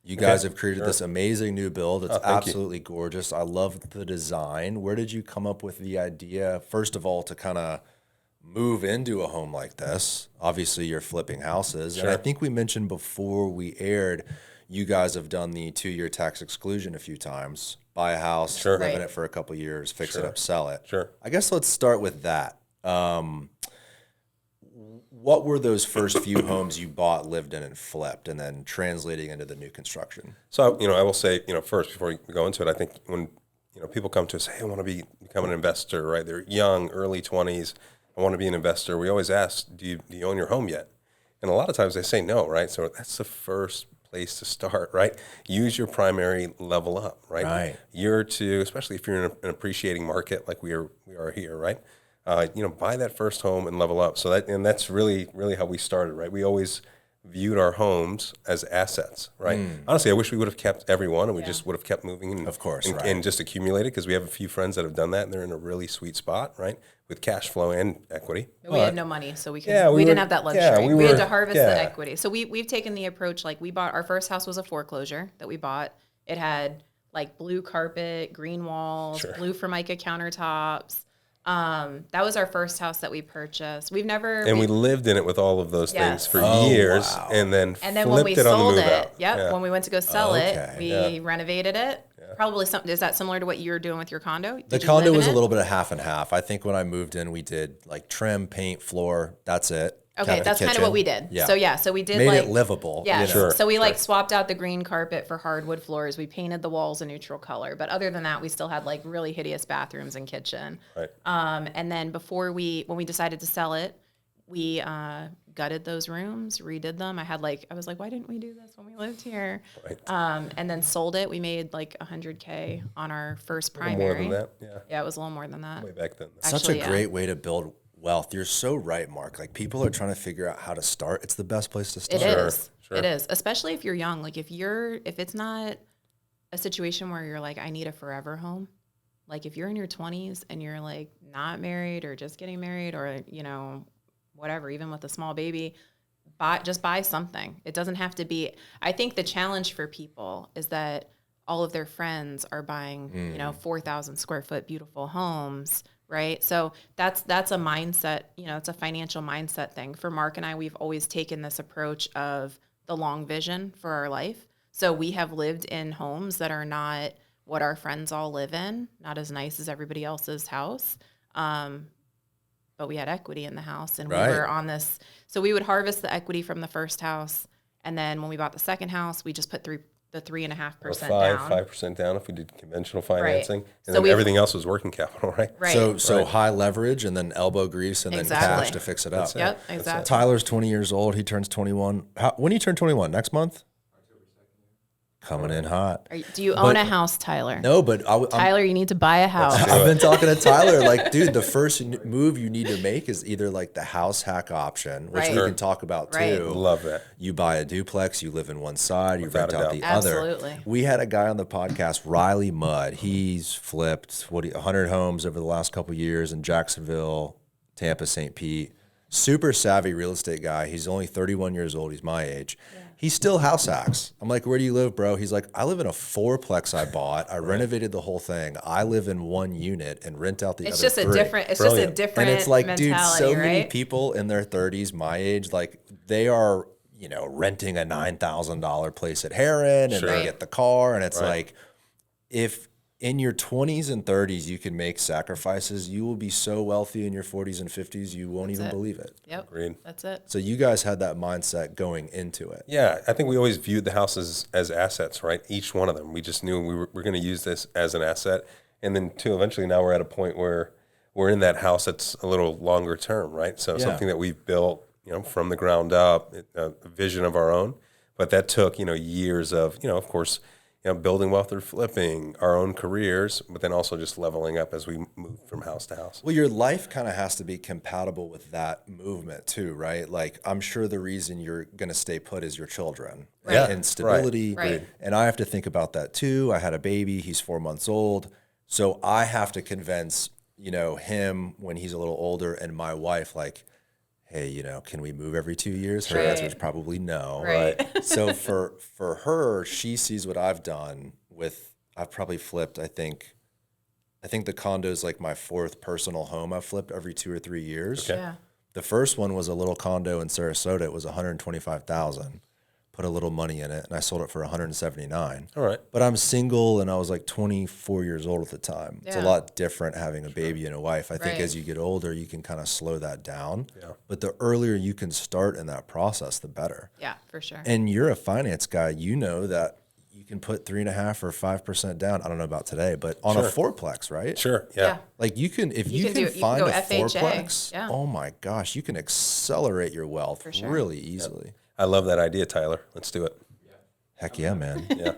You guys have created this amazing new build. It's absolutely gorgeous. I love the design. Where did you come up with the idea, first of all, to kind of move into a home like this? Obviously, you're flipping houses. Sure. And I think we mentioned before we aired, you guys have done the 2-year tax exclusion a few times. Buy a house, live in it for a couple of years, fix it up, sell it. Sure. I guess let's start with that. What were those first few homes you bought, lived in, and flipped, and then translating into the new construction? So, you know, I will say, you know, first, before we go into it, I think when, you know, people come to us, hey, I want to become an investor, right? They're young, early 20s. I want to be an investor. We always ask, do you own your home yet? And a lot of times they say no, right? So that's the first place to start, right? Use your primary level up, right? Right. Year or two, especially if you're in an appreciating market like we are here, right? buy that first home and level up. So that's really, really how we started, right? We always viewed our homes as assets, right? Honestly, I wish we would have kept everyone and we just would have kept moving and, Of course, and, right. and just accumulated, because we have a few friends that have done that and they're in a really sweet spot, right? With cash flow and equity. We had no money, so we we didn't were- have that luxury. yeah, we had were- to harvest yeah. the equity. So we've taken the approach, like we bought, our first house was a foreclosure that we bought. It had like blue carpet, green walls, blue Formica countertops. That was our first house that we purchased. We've never, And we lived in it with all of those things Yes. for Oh, years, wow. and then and then flipped when we it on the sold move it, out. when we went to go sell Okay. it, we renovated it. Probably something, is that similar to what you're doing with your condo? The Did you condo live in was a it? little bit of half and half. I think when I moved in, we did like trim, paint, floor. That's it. Okay, that's kind of kitchen. what we did. Yeah. So we did Made like it livable. Yeah, you know? Sure, so we like swapped out the green carpet for hardwood floors. We painted the walls a neutral color, but other than that, we still had like really hideous bathrooms and kitchen. Right. And then when we decided to sell it, we gutted those rooms, redid them. I was like, why didn't we do this when we lived here? Right. And then sold it. We made like $100K on our first primary. More than that, yeah. Yeah, it was a little more than that. Way back then. Such Actually, a great way to build wealth. You're so right, Mark. Like people are trying to figure out how to start. It's the best place to It start. is. It is, especially if you're young. Like if it's not a situation where you're like, I need a forever home. Like if you're in your 20s and you're like not married or just getting married or, whatever, even with a small baby, just buy something. It doesn't have to be. I think the challenge for people is that all of their friends are buying, 4,000 square foot beautiful homes, right? So that's a mindset, it's a financial mindset thing. For Mark and I, we've always taken this approach of the long vision for our life. So we have lived in homes that are not what our friends all live in, not as nice as everybody else's house. But we had equity in the house and Right. we were on this. So we would harvest the equity from the first house. And then when we bought the second house, we just put the 3.5% down. 5% down if we did conventional financing, and So then we've- everything else was working capital, right? Right. So high leverage and then elbow grease and then Exactly. cash to fix it up. Yep, exactly. Tyler's 20 years old. He turns 21. When do you turn 21? Next month? Coming in hot. Do you own a house, Tyler? No, but Tyler, you need to buy a house. I've been talking to Tyler. Like, dude, the first move you need to make is either like the house hack option, which Right. we can talk about Right. too. Love that. You buy a duplex, you live in one side, you Without rent a out doubt. the other. Absolutely. We had a guy on the podcast, Riley Mudd. He's flipped 100 homes over the last couple of years in Jacksonville, Tampa, St. Pete. Super savvy real estate guy. He's only 31 years old. He's my age. He still house hacks. I'm like, where do you live, bro? He's like, I live in a fourplex I bought. I renovated the whole thing. I live in one unit and rent out the It's other just three. just a Brilliant. different And it's like, dude, mentality, so right? many people in their 30s, my age, like they are, renting a $9,000 place at Heron and Sure. they get the car. And it's Right. like, if in your 20s and 30s you can make sacrifices, you will be so wealthy in your 40s and 50s, you won't even it. believe it. Yep. Agreed. That's it. So you guys had that mindset going into it. Yeah, I think we always viewed the houses as assets, right? Each one of them. We just knew we were going to use this as an asset. And then, too, eventually now we're at a point where we're in that house that's a little longer term, right? So Yeah. something that we've built, from the ground up, a vision of our own. But that took, years of, of course, building wealth through flipping, our own careers, but then also just leveling up as we move from house to house. Well, your life kind of has to be compatible with that movement too, right? Like, I'm sure the reason you're going to stay put is your children and stability. Right. And I have to think about that too. I had a baby, he's 4 months old. So I have to convince, him when he's a little older and my wife, like, hey, can we move every 2 years? Her Right. answer is probably no. Right. So for her, she sees what I've done I've probably flipped, I think the condo is like my fourth personal home I've flipped every 2 or 3 years. Okay. Yeah. The first one was a little condo in Sarasota. It was $125,000. Put a little money in it, and I sold it for $179,000. All right. But I'm single, and I was like 24 years old at the time. It's a Yeah. lot different having a baby and a wife. I think Right. as you get older, you can kind of slow that down. Yeah. But the earlier you can start in that process, the better. Yeah, for sure. And you're a finance guy. You know that you can put 3.5% or 5% down. I don't know about today, but on a fourplex, right? Sure. Yeah. Yeah. Like you can, if you can can do it. You can find go a FHA. fourplex, Yeah. oh my gosh, you can accelerate your wealth sure. really easily. I love that idea, Tyler. Let's do it. Heck yeah, man. Yeah.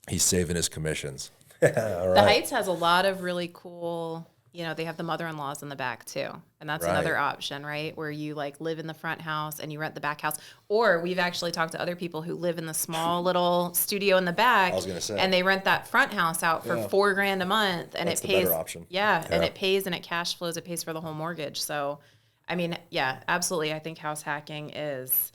He's saving his commissions. All The right. Heights has a lot of really cool, they have the mother-in-laws in the back too. And that's Right. another option, right? Where you like live in the front house and you rent the back house. Or we've actually talked to other people who live in the small little studio in the back. I was gonna say. And they rent that front house out for $4,000 a month, and That's it the pays. better option. Yeah, and it pays and it cash flows. It pays for the whole mortgage. So, I mean, yeah, absolutely. I think house hacking is,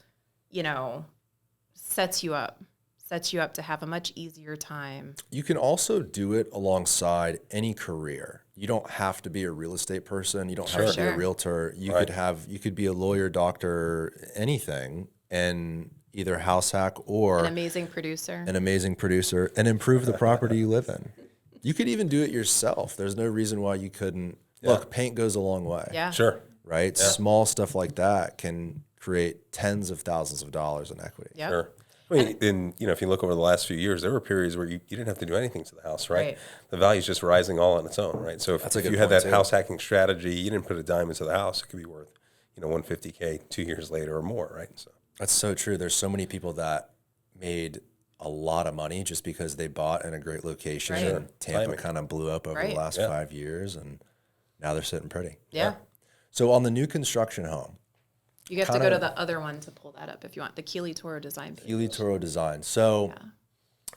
sets you up to have a much easier time. You can also do it alongside any career. You don't have to be a real estate person. You don't have to be a Sure. realtor. You Right. you could be a lawyer, doctor, anything, and either house hack or An amazing producer. an amazing producer and improve the property you live in. You could even do it yourself. There's no reason why you couldn't. Look, paint goes a long way. Yeah. Sure. Right? Small stuff like that can create tens of thousands of dollars in equity. Yep. Sure. I mean, and if you look over the last few years, there were periods where you didn't have to do anything to the house, right? Right. The value's just rising all on its own, right? So if That's a good you had point, that too. house hacking strategy, you didn't put a dime into the house, it could be worth, $150K 2 years later or more, right? So That's so true. There's so many people that made a lot of money just because they bought in a great location. Right. And Tampa Timing. kind of blew up over Right. the last Yeah. 5 years, and now they're sitting pretty. Yeah. So on the new construction home, You have to Kinda- go to the other one to pull that up if you want. The Keeley Toro Design page. Keeley Toro Design. So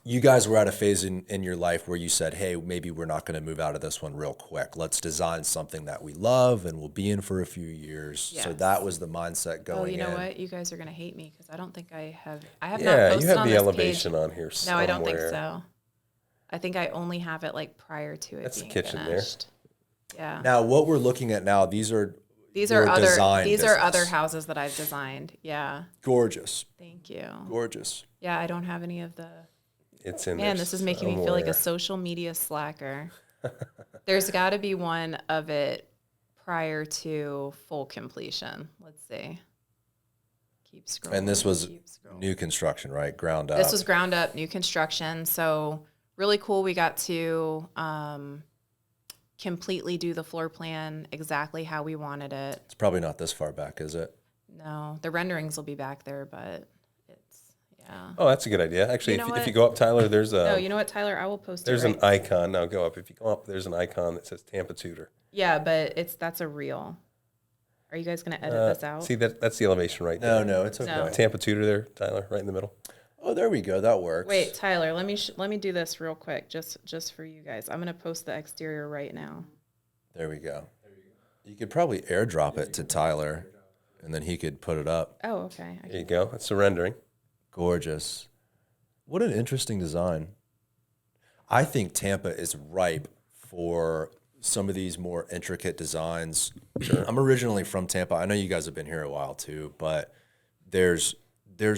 you guys were at a phase in your life where you said, hey, maybe we're not going to move out of this one real quick. Let's design something that we love and we'll be in for a few years. So Yes. that was the mindset going Oh, you know in. what? You guys are going to hate me because I don't think I have not yeah, posted you have on the this elevation page. on here No, somewhere. I don't think so. I think I only have it like prior to it That's the being kitchen there. finished. Yeah. Now, what we're looking at now, these are These are your other design these are business. other houses that I've designed. Yeah. Gorgeous. Thank you. Gorgeous. Yeah, I don't have any of the It's in Man, there this is making me feel like a somewhere. social media slacker. There's got to be one of it prior to full completion. Let's see. Keep scrolling. And this was keep scrolling. new construction, right? Ground up. This was ground up, new construction. So really cool. We got to completely do the floor plan exactly how we wanted it. It's probably not this far back, is it? No, the renderings will be back there, but it's, yeah. Oh, that's a good idea. Actually, You know if what? you go up, Tyler, there's No, you know what, Tyler? I will post there's it. an icon. Now go up. If you go up, there's an icon that says Tampa Tudor. Yeah, but that's a reel. Are you guys going to edit this out? See, that's the elevation right there. No, it's okay. No. Tampa Tudor there, Tyler, right in the middle. Oh, there we go. That works. Wait, Tyler, let me do this real quick, just for you guys. I'm gonna post the exterior right now. There we go. You could probably airdrop it to Tyler, and then he could put it up. Oh, okay. There you go. That's the rendering. Gorgeous. What an interesting design. I think Tampa is ripe for some of these more intricate designs. I'm originally from Tampa. I know you guys have been here a while too, but there's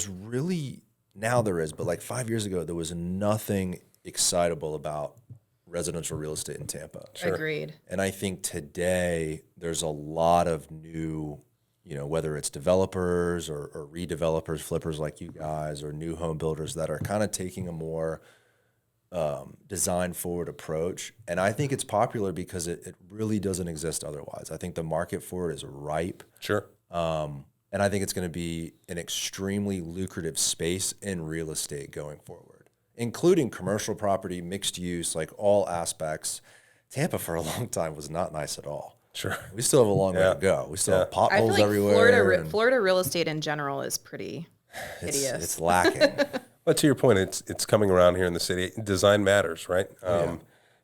really, now there is, but like 5 years ago, there was nothing excitable about residential real estate in Tampa. Agreed. And I think today there's a lot of new, whether it's developers or redevelopers, flippers like you guys, or new home builders that are kind of taking a more design forward approach. And I think it's popular because it really doesn't exist otherwise. I think the market for it is ripe. Sure. And I think it's going to be an extremely lucrative space in real estate going forward, including commercial property, mixed use, like all aspects. Tampa for a long time was not nice at all. Sure. We still have a long way to go. We still have I potholes feel like everywhere. and Florida real estate in general is pretty hideous. it's lacking. But to your point, it's coming around here in the city. Design matters, right?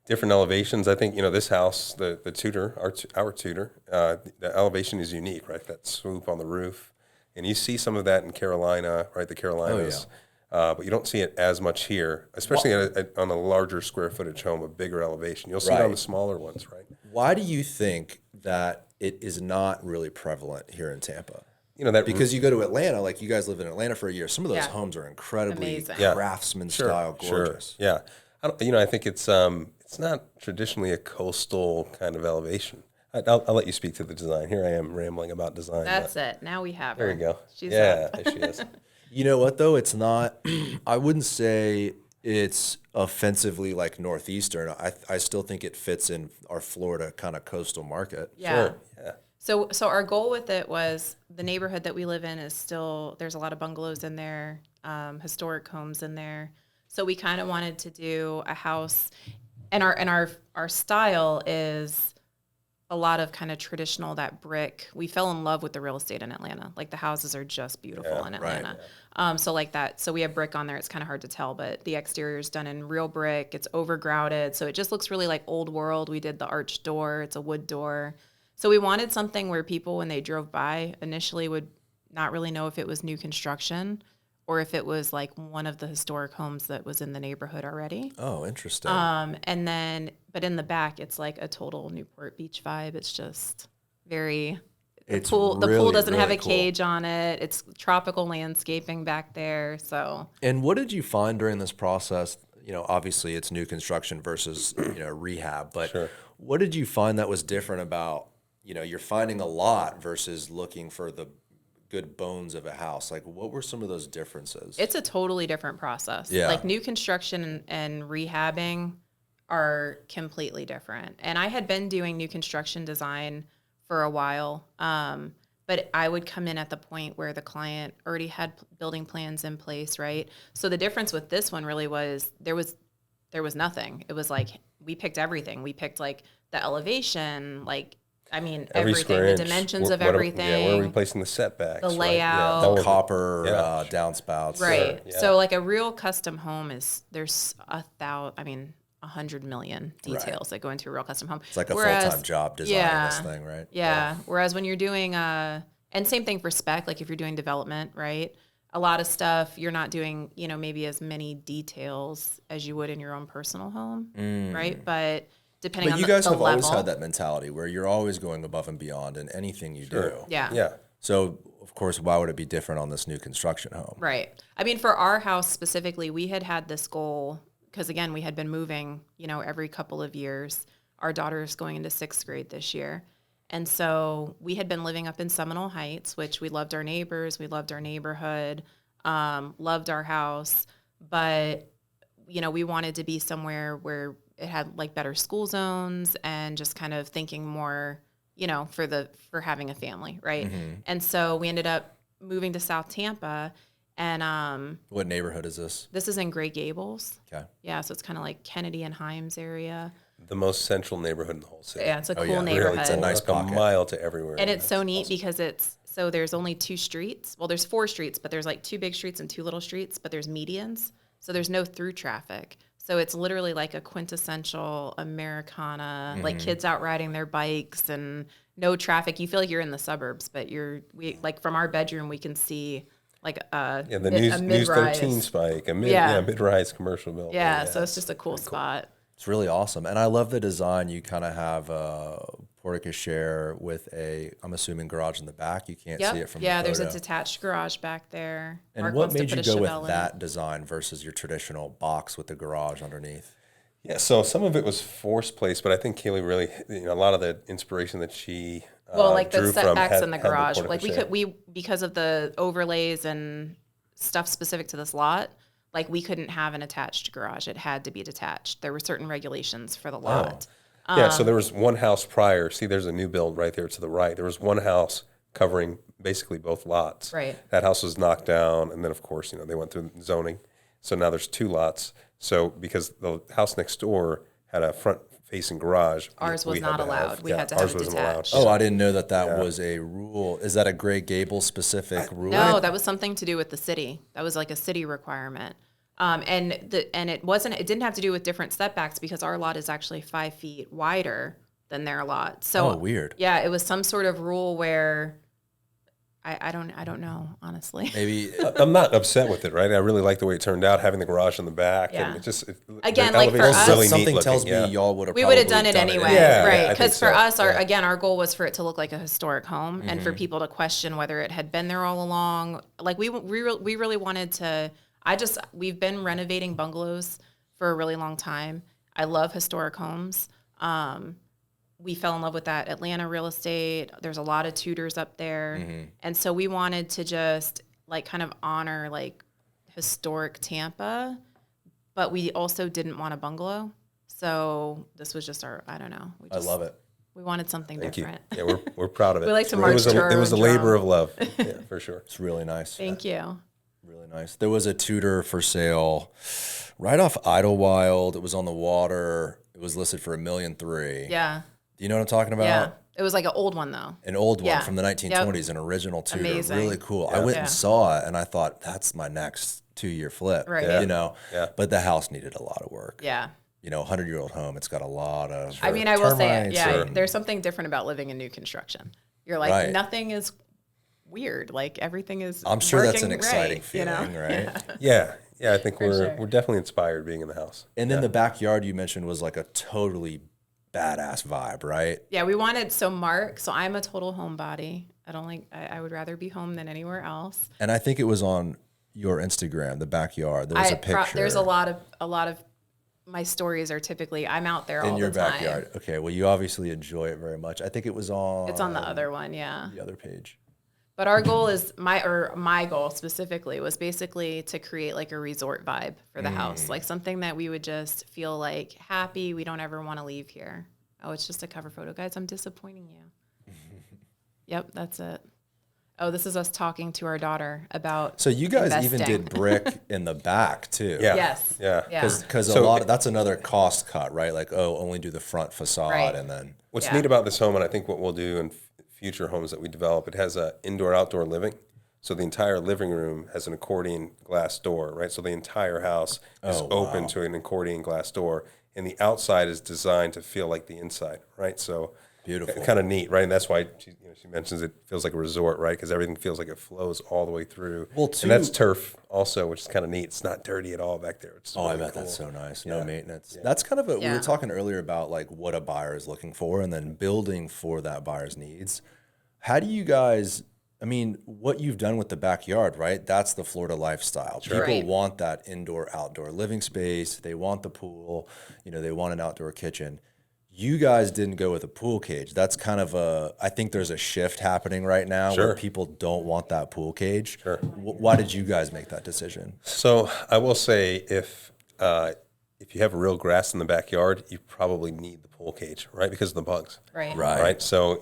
Different elevations. I think this house, the Tudor, our Tudor, the elevation is unique, right? That swoop on the roof, and you see some of that in Carolina, right? The Carolinas, but you don't see it as much here, especially on a larger square footage home, a bigger elevation. You'll see it on Right. the smaller ones, right? Why do you think that it is not really prevalent here in Tampa? That Because you go to Atlanta, like you guys lived in Atlanta for a year. Some of those Yeah. homes are incredibly Amazing. Yeah. craftsman Sure, style, gorgeous. Sure. Yeah, I think it's not traditionally a coastal kind of elevation. I'll let you speak to the design. Here I am rambling about design. That's it. Now we have her. There you go. She's yeah, up. there she is. You know what though? It's not. I wouldn't say it's offensively like northeastern. I still think it fits in our Florida kind of coastal market. Yeah. Sure. Yeah. So our goal with it was the neighborhood that we live in is still, there's a lot of bungalows in there, historic homes in there. So we kind of wanted to do a house, and our style is a lot of kind of traditional, that brick. We fell in love with the real estate in Atlanta. Like the houses are just beautiful in Atlanta. Right. So like that. So we have brick on there. It's kind of hard to tell, but the exterior is done in real brick. It's overgrouted. So it just looks really like old world. We did the arched door. It's a wood door. So we wanted something where people, when they drove by, initially would not really know if it was new construction or if it was like one of the historic homes that was in the neighborhood already. Oh, interesting. And then, but in the back, it's like a total Newport Beach vibe. It's just very, the pool doesn't have a cage on it. It's tropical landscaping back there. So. And what did you find during this process? You know, obviously it's new construction versus, rehab, but what did you find that was different about, you're finding a lot versus looking for the good bones of a house? Like, what were some of those differences? It's a totally different process. Yeah. Like new construction and rehabbing are completely different. And I had been doing new construction design for a while, but I would come in at the point where the client already had building plans in place, right? So the difference with this one really was there was nothing. It was like we picked everything. We picked like the elevation, everything, the dimensions of everything. Where are we placing the setbacks? The layout. Right? The copper downspouts. Right. Yeah. So like a real custom home there's 100 million details that go into a real custom home. It's like a full-time job designing this thing, right? Yeah. Whereas when you're doing, and same thing for spec, like if you're doing development, right? A lot of stuff, you're not doing, maybe as many details as you would in your own personal home, right? But depending on the level. But you guys have always had that mentality where you're always going above and beyond in anything you do. Yeah. Yeah. So, of course, why would it be different on this new construction home? Right. I mean, for our house specifically, we had this goal because, again, we had been moving, every couple of years. Our daughter's going into 6th grade this year. And so we had been living up in Seminole Heights, which we loved our neighbors, we loved our neighborhood, loved our house. But, we wanted to be somewhere where it had like better school zones and just kind of thinking more, for having a family, right? Mm-hmm. And so we ended up moving to South Tampa. And what neighborhood is this? This is in Gray Gables. Okay. Yeah, so it's kind of like Kennedy and Himes area. The most central neighborhood in the whole city. Yeah, it's a cool neighborhood. Really, it's a nice pocket. A mile to everywhere. And it's so neat because there's only 2 streets. Well, there's 4 streets, but there's like 2 big streets and 2 little streets, but there's medians. So there's no through traffic. So it's literally like a quintessential Americana, like kids out riding their bikes and no traffic. You feel like you're in the suburbs, but from our bedroom, we can see like News 13 spike, mid-rise commercial building. Yeah, so it's just a cool spot. It's really awesome. And I love the design. You kind of have a porte-cochere with I'm assuming, garage in the back. You can't see it from the photo. There's a detached garage back there. And Mark what made you go with that design versus your traditional box with the garage underneath? Yeah, so some of it was forced placed, but I think Keeley really, a lot of the inspiration that she like drew the setbacks from in the garage. Like because of the overlays and stuff specific to this lot, like we couldn't have an attached garage. It had to be detached. There were certain regulations for the lot. Yeah, so there was one house prior. See, there's a new build right there to the right. There was one house covering basically both lots. Right. That house was knocked down, and then, of course, they went through zoning. So now there's 2 lots. So because the house next door had a front-facing garage. Ours was not allowed. We had to have it detached. Oh, I didn't know that was a rule. Is that a Gray Gables specific rule? No, that was something to do with the city. That was like a city requirement. And it didn't have to do with different setbacks because our lot is actually 5 feet wider than their lot. So weird. Yeah, it was some sort of rule where I don't know, honestly. Maybe I'm not upset with it, right? I really like the way it turned out, having the garage in the back, Yeah. and it just again, the like for us, really something neat tells looking, me y'all would have. We would have done it anyway, Yeah, right? I think Because for so. us, our goal was for it to look like a historic home, and for people to question whether it had been there all along. Like we really wanted to. We've been renovating bungalows for a really long time. I love historic homes. We fell in love with that Atlanta real estate. There's a lot of Tudors up there. And so we wanted to just like kind of honor like historic Tampa, but we also didn't want a bungalow. So this was just I don't know. I love it. We wanted something different. Yeah, we're proud of it. We like to march to our It was a drum. labor of love, yeah, for sure. It's really nice. Thank you. Really nice. There was a Tudor for sale right off Idlewild. It was on the water. It was listed for $1.3 million. Yeah. Do you know what I'm talking about? Yeah. It was like an old one though. An old one Yeah. from the 1920s, an original Tudor. Amazing. Really cool. I went and saw it and I thought, that's my next 2-year flip, Right. you know? Yeah. But the house needed a lot of work. Yeah. You know, 100-year-old home, it's got a lot of I mean, I will say, termites yeah, or- there's something different about living in new construction. You're like, Right. nothing is weird. Like everything is I'm sure that's an working exciting right, feeling, you know? right? Yeah. I think sure. we're definitely inspired being in the house. And then the backyard you mentioned was like a totally badass vibe, right? Yeah, we wanted, so I'm a total homebody. I would rather be home than anywhere else. And I think it was on your Instagram, the backyard. There was a picture. There's a lot of my stories are typically, I'm out there all in your the time. backyard. Okay, well, you obviously enjoy it very much. I think it was on. It's on the other one, yeah. the other page. But our goal is my goal specifically was basically to create like a resort vibe for the house, like something that we would just feel like happy. We don't ever want to leave here. Oh, it's just a cover photo, guys. I'm disappointing you. Yep, that's it. Oh, this is us talking to our daughter about. So you guys even investing. did brick in the back too. Yeah. Yes. Yeah. Because So a lot of, that's another cost cut, right? Like, oh, only do the front facade Right. and then. What's Yeah. neat about this home, and I think what we'll do in future homes that we develop, it has a indoor-outdoor living. So the entire living room has an accordion glass door, right? So the entire house is open to an accordion glass door, and the outside is designed to feel like the inside, right? So Beautiful. kind of neat, right? And that's why she mentions it feels like a resort, right? Because everything feels like it flows all the way through. Well, and that's turf also, which is kind of neat. It's not dirty at all back there. It's Oh, I really bet cool. that's so nice. No maintenance. That's kind of we Yeah. were talking earlier about like what a buyer is looking for and then building for that buyer's needs. How do you guys, I mean, what you've done with the backyard, right? That's the Florida lifestyle. People Right. want that indoor, outdoor living space. They want the pool, they want an outdoor kitchen. You guys didn't go with a pool cage. That's kind of I think there's a shift happening right now where people don't want that pool cage. Sure. Why did you guys make that decision? So I will say if you have real grass in the backyard, you probably need the pool cage, right? Because of the bugs. Right. Right. So,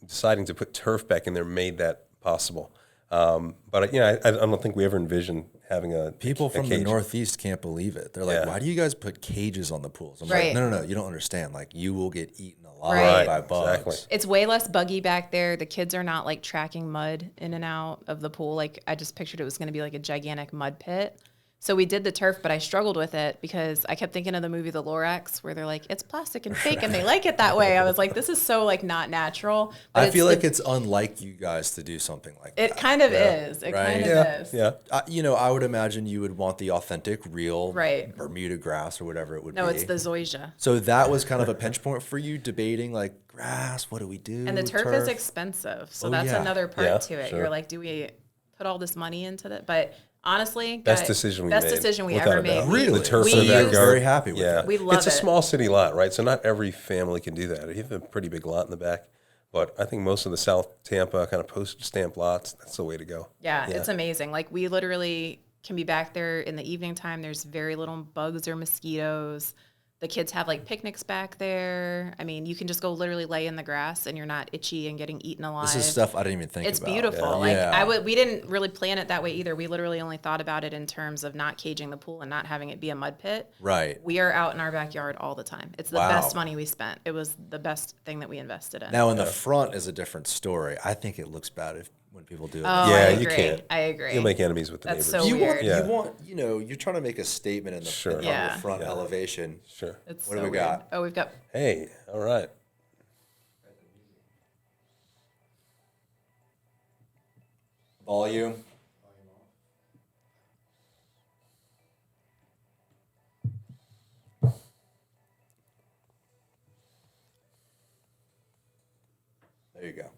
deciding to put turf back in there made that possible. But I don't think we ever envisioned having a People from the cage. Northeast can't believe it. They're like, Yeah. why do you guys put cages on the pools? I'm Right. like, no, you don't understand. Like, you will get eaten alive Right. by bugs. Exactly. It's way less buggy back there. The kids are not like tracking mud in and out of the pool. Like I just pictured it was going to be like a gigantic mud pit. So we did the turf, but I struggled with it because I kept thinking of the movie The Lorax where they're like, it's plastic and fake and they like it that way. I was like, this is so like not natural. But I feel like it's unlike you guys to do something like that. it kind of is. It Right. kind of Yeah. is. Yeah. I would imagine you would want the authentic, real Right. Bermuda grass or whatever it would be. No, it's the zoysia. So that was kind of a pinch point for you, debating like grass. What do we do? And the turf is expensive. So that's yeah. another part Yeah, to it. sure. You're like, do we put all this money into that? But honestly, Best guys, decision we best made. decision we without ever a doubt. made. Really? The turf We in the use- backyard. Very happy with Yeah. it. We love It's a it. small city lot, right? So not every family can do that. You have a pretty big lot in the back. But I think most of the South Tampa kind of postage stamp lots, that's the way to go. Yeah, it's amazing. Like we literally can be back there in the evening time. There's very little bugs or mosquitoes. The kids have like picnics back there. I mean, you can just go literally lay in the grass and you're not itchy and getting eaten alive. This is stuff I didn't even think It's about. beautiful. Yeah. Like we didn't really plan it that way either. We literally only thought about it in terms of not caging the pool and not having it be a mud pit. Right. We are out in our backyard all the time. It's the Wow. best money we spent. It was the best thing that we invested in. Now in the front is a different story. I think it looks bad when people do it. Oh, Yeah, I you agree. can't. I agree. You'll make enemies with the That's neighbors. so weird. You're trying to make a statement in the Sure. on Yeah. the front elevation. Sure. It's What do so we weird. got? Oh, we've got Hey, all right. Volume. There you go.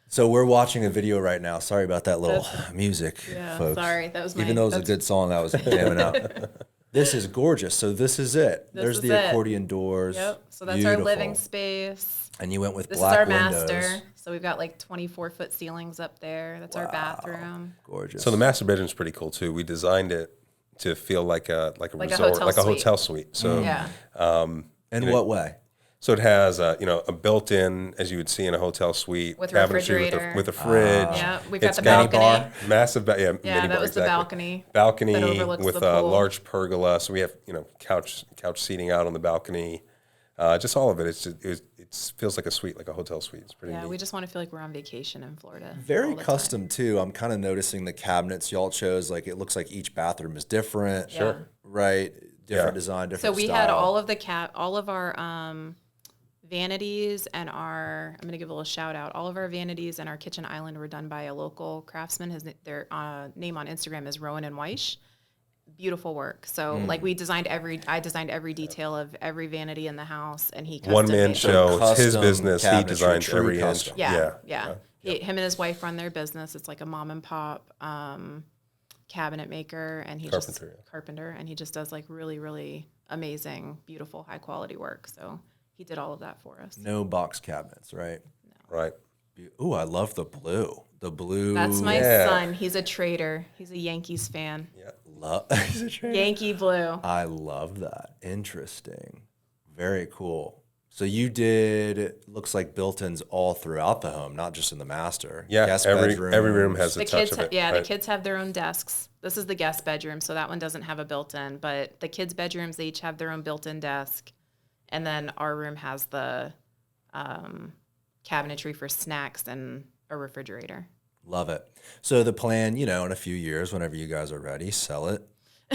So we're watching a video right now. Sorry about that little music, Yeah, folks. sorry. That was my- Even though it was a that's- good song, I was jamming out. This is gorgeous. So this is it. There's is the it. accordion doors. Yep. So that's our living Beautiful. space. And you went with This black is our windows. master. So we've got like 24-foot ceilings up there. That's our bathroom. Gorgeous. So the master bedroom's pretty cool too. We designed it to feel like a resort, hotel like a suite. hotel suite. So Yeah. In what way? So it has a built-in, as you would see in a hotel suite, With cabinetry refrigerator. with a fridge. Yeah, we've got It's the got balcony. massive, Yeah, mini that bar, was the exactly. balcony. Balcony that overlooks with the a pool. large pergola. So we have couch seating out on the balcony. Just all of it. It feels like a suite, like a hotel suite. It's pretty Yeah, neat. we just want to feel like we're on vacation in Florida. Very all the custom too. I'm kind of noticing the cabinets y'all chose. Like it looks like each bathroom is different. Sure. Right. Different Yeah. design, So different we style. had all of our vanities and I'm going to give a little shout out. All of our vanities and our kitchen island were done by a local craftsman. Their name on Instagram is Rowan and Weish. Beautiful work. So like I designed every detail of every vanity in the house, and he custom One man made them. show. It's his custom business. He cabinetry, designs true every inch. custom. Yeah. Him and his wife run their business. It's like a mom and pop cabinet maker, and carpenter, and he just does like really, really amazing, beautiful, high quality work. So he did all of that for us. No box cabinets, right? Right. Ooh, I love the blue. The blue. That's my Yeah. son. He's a trader. He's a Yankees fan. Yeah. Is it true? Yankee blue. I love that. Interesting. Very cool. So you did, looks like built-ins all throughout the home, not just in the master. Yeah. Guest Every bedrooms. room has a The touch kids, of it. the right? kids have their own desks. This is the guest bedroom, so that one doesn't have a built-in. But the kids' bedrooms, they each have their own built-in desk, and then our room has the cabinetry for snacks and a refrigerator. Love it. So the plan, in a few years, whenever you guys are ready, sell it,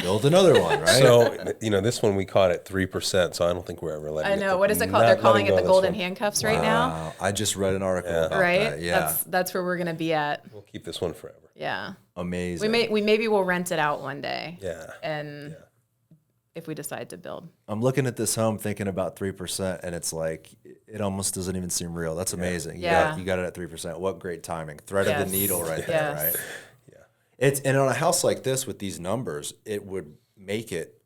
build another one, right? So, this one we caught at 3%, so I don't think we're ever letting I know. What is it called? They're calling it the golden handcuffs right now. Wow. I just read an article about Right? that. Yeah. That's where we're gonna be at. We'll keep this one forever. Yeah. Amazing. We maybe we'll rent it out one day. Yeah. And if we decide to build. I'm looking at this home thinking about 3%, and it's like, it almost doesn't even seem real. That's amazing. Yeah. You got it at 3%. What great timing. Thread of Yes. the needle right there, Yes. right? And on a house like this with these numbers, it would make it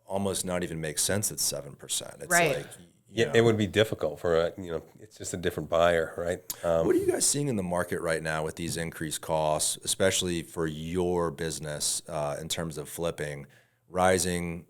almost not even make sense at 7%. It's Right. like, Yeah, it would be difficult for it's just a different buyer, right? what are you guys seeing in the market right now with these increased costs, especially for your business in terms of flipping? Rising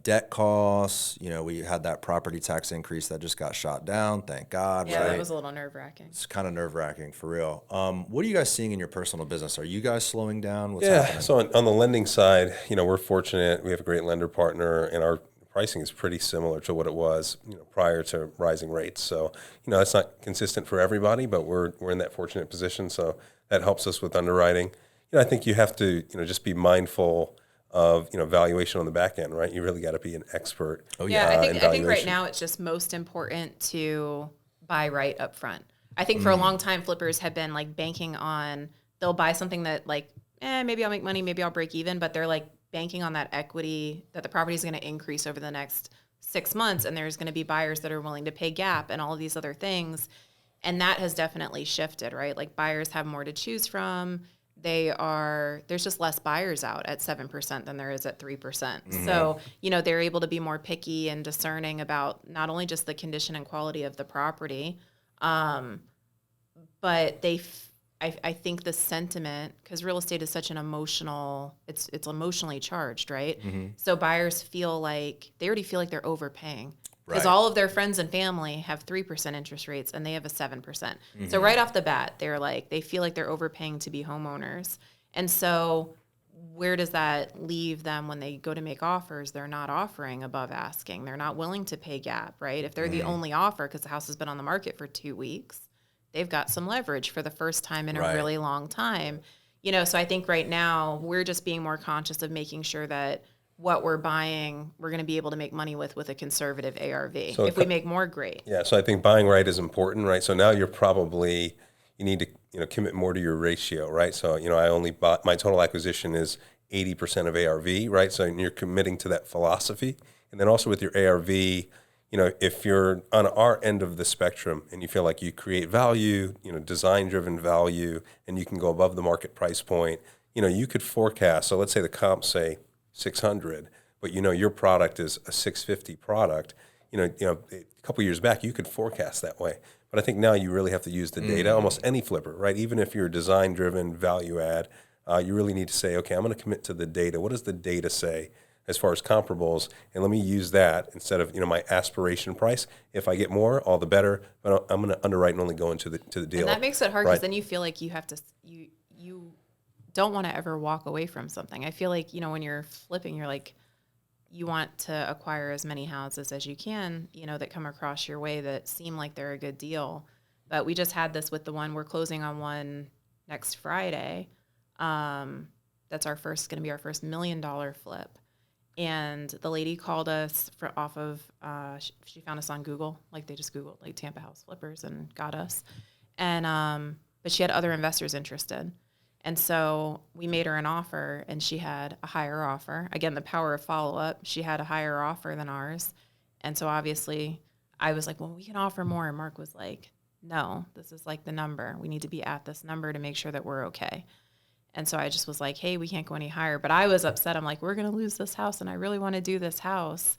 debt costs. We had that property tax increase that just got shot down. Thank God. Yeah, right? that was a little nerve-wracking. It's kind of nerve-wracking for real. What are you guys seeing in your personal business? Are you guys slowing down? What's Yeah. happening? So on the lending side, we're fortunate. We have a great lender partner, and our pricing is pretty similar to what it was, prior to rising rates. So, it's not consistent for everybody, but we're in that fortunate position. So that helps us with underwriting. I think you have to, just be mindful of valuation on the back end, right? You really got to be an expert. Oh Yeah, yeah. I think right valuation. now it's just most important to buy right up front. I think for a long time, flippers have been like banking on they'll buy something that like, maybe I'll make money, maybe I'll break even, but they're like banking on that equity that the property is going to increase over the next 6 months, and there's going to be buyers that are willing to pay gap and all of these other things, and that has definitely shifted, right? Like buyers have more to choose from. There's just less buyers out at 7% than there is at 3%. So, they're able to be more picky and discerning about not only just the condition and quality of the property, but I think the sentiment, because real estate is such an it's emotionally charged, right? So buyers they already feel like they're overpaying. Because Right. all of their friends and family have 3% interest rates and they have a 7%. So right off the bat, they feel like they're overpaying to be homeowners. And so where does that leave them when they go to make offers? They're not offering above asking. They're not willing to pay gap, right? If they're the only offer because the house has been on the market for 2 weeks, they've got some leverage for the first time in a Right. really long time. So I think right now we're just being more conscious of making sure that what we're buying, we're going to be able to make money with a conservative ARV. So if we make more, great. Yeah, so I think buying right is important, right? So now you need to commit more to your ratio, right? So I only bought, my total acquisition is 80% of ARV, right? So you're committing to that philosophy, and then also with your ARV, if you're on our end of the spectrum and you feel like you create value, design-driven value, and you can go above the market price point, you could forecast. So let's say the comps say 600, but your product is a 650 product. A couple years back you could forecast that way, but I think now you really have to use the data. Almost any flipper, right? Even if you're design driven, value add, you really need to say, okay, I'm going to commit to the data. What does the data say as far as comparables? And let me use that instead of my aspiration price. If I get more, all the better. But I'm going to underwrite and only go into the deal. And that makes it hard because Right. then you feel like you have to, you don't want to ever walk away from something. I feel like, when you're flipping, you're like, you want to acquire as many houses as you can, that come across your way that seem like they're a good deal. But we just had this with the one, we're closing on one next Friday. That's going to be our first $1 million flip. And the lady called us she found us on Google. Like they just Googled like Tampa House Flippers and got us. And, but she had other investors interested. And so we made her an offer, and she had a higher offer. Again, the power of follow-up. She had a higher offer than ours. And so obviously I was like, well, we can offer more. And Mark was like, no, this is like the number. We need to be at this number to make sure that we're okay. And so I just was like, hey, we can't go any higher. But I was upset. I'm like, we're going to lose this house, and I really want to do this house.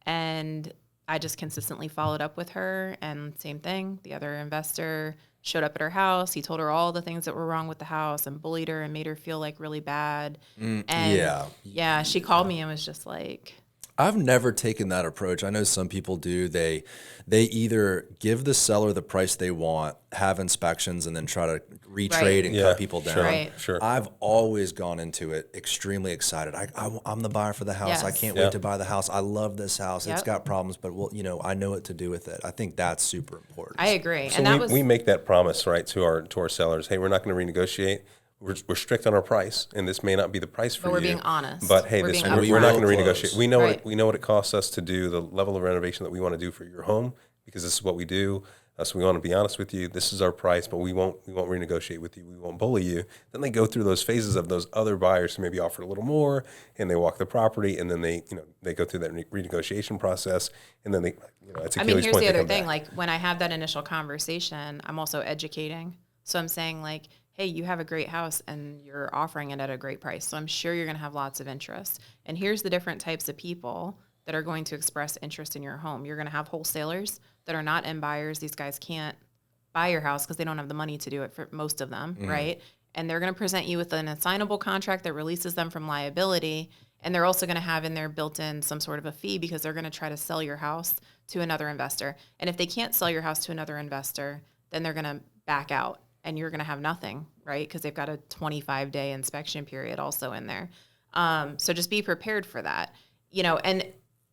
And I just consistently followed up with her, and same thing. The other investor showed up at her house. He told her all the things that were wrong with the house and bullied her and made her feel like really bad. Yeah, she called me and was just like, I've never taken that approach. I know some people do. They either give the seller the price they want, have inspections, and then try to retrade and cut people down. Right. Sure. I've always gone into it extremely excited. I'm the buyer for the house. Yes. I can't wait to buy the house. I love this house. It's Yep. got problems, but I know what to do with it. I think that's super important. I agree. So and that was we make that promise, right, to our sellers. Hey, we're not going to renegotiate. We're strict on our price, and this may not be the price for you. But we're being honest. But hey, We're being we're not going to upfront. renegotiate. We know Right. we know what it costs us to do the level of renovation that we want to do for your home, because this is what we do. So we want to be honest with you. This is our price, but we won't renegotiate with you. We won't bully you. Then they go through those phases of those other buyers who maybe offer a little more, and they walk the property, and then they go through that renegotiation process, and then they it's Achilles' here's point, the they other come thing. back. Like when I have that initial conversation, I'm also educating. So I'm saying like, hey, you have a great house and you're offering it at a great price. So I'm sure you're going to have lots of interest. And here's the different types of people that are going to express interest in your home. You're going to have wholesalers that are not end buyers. These guys can't buy your house because they don't have the money to do it, for most of them, right? And they're going to present you with an assignable contract that releases them from liability. And they're also going to have in there built in some sort of a fee because they're going to try to sell your house to another investor. And if they can't sell your house to another investor, then they're going to back out. And you're going to have nothing, right? Because they've got a 25-day inspection period also in there. So just be prepared for that, and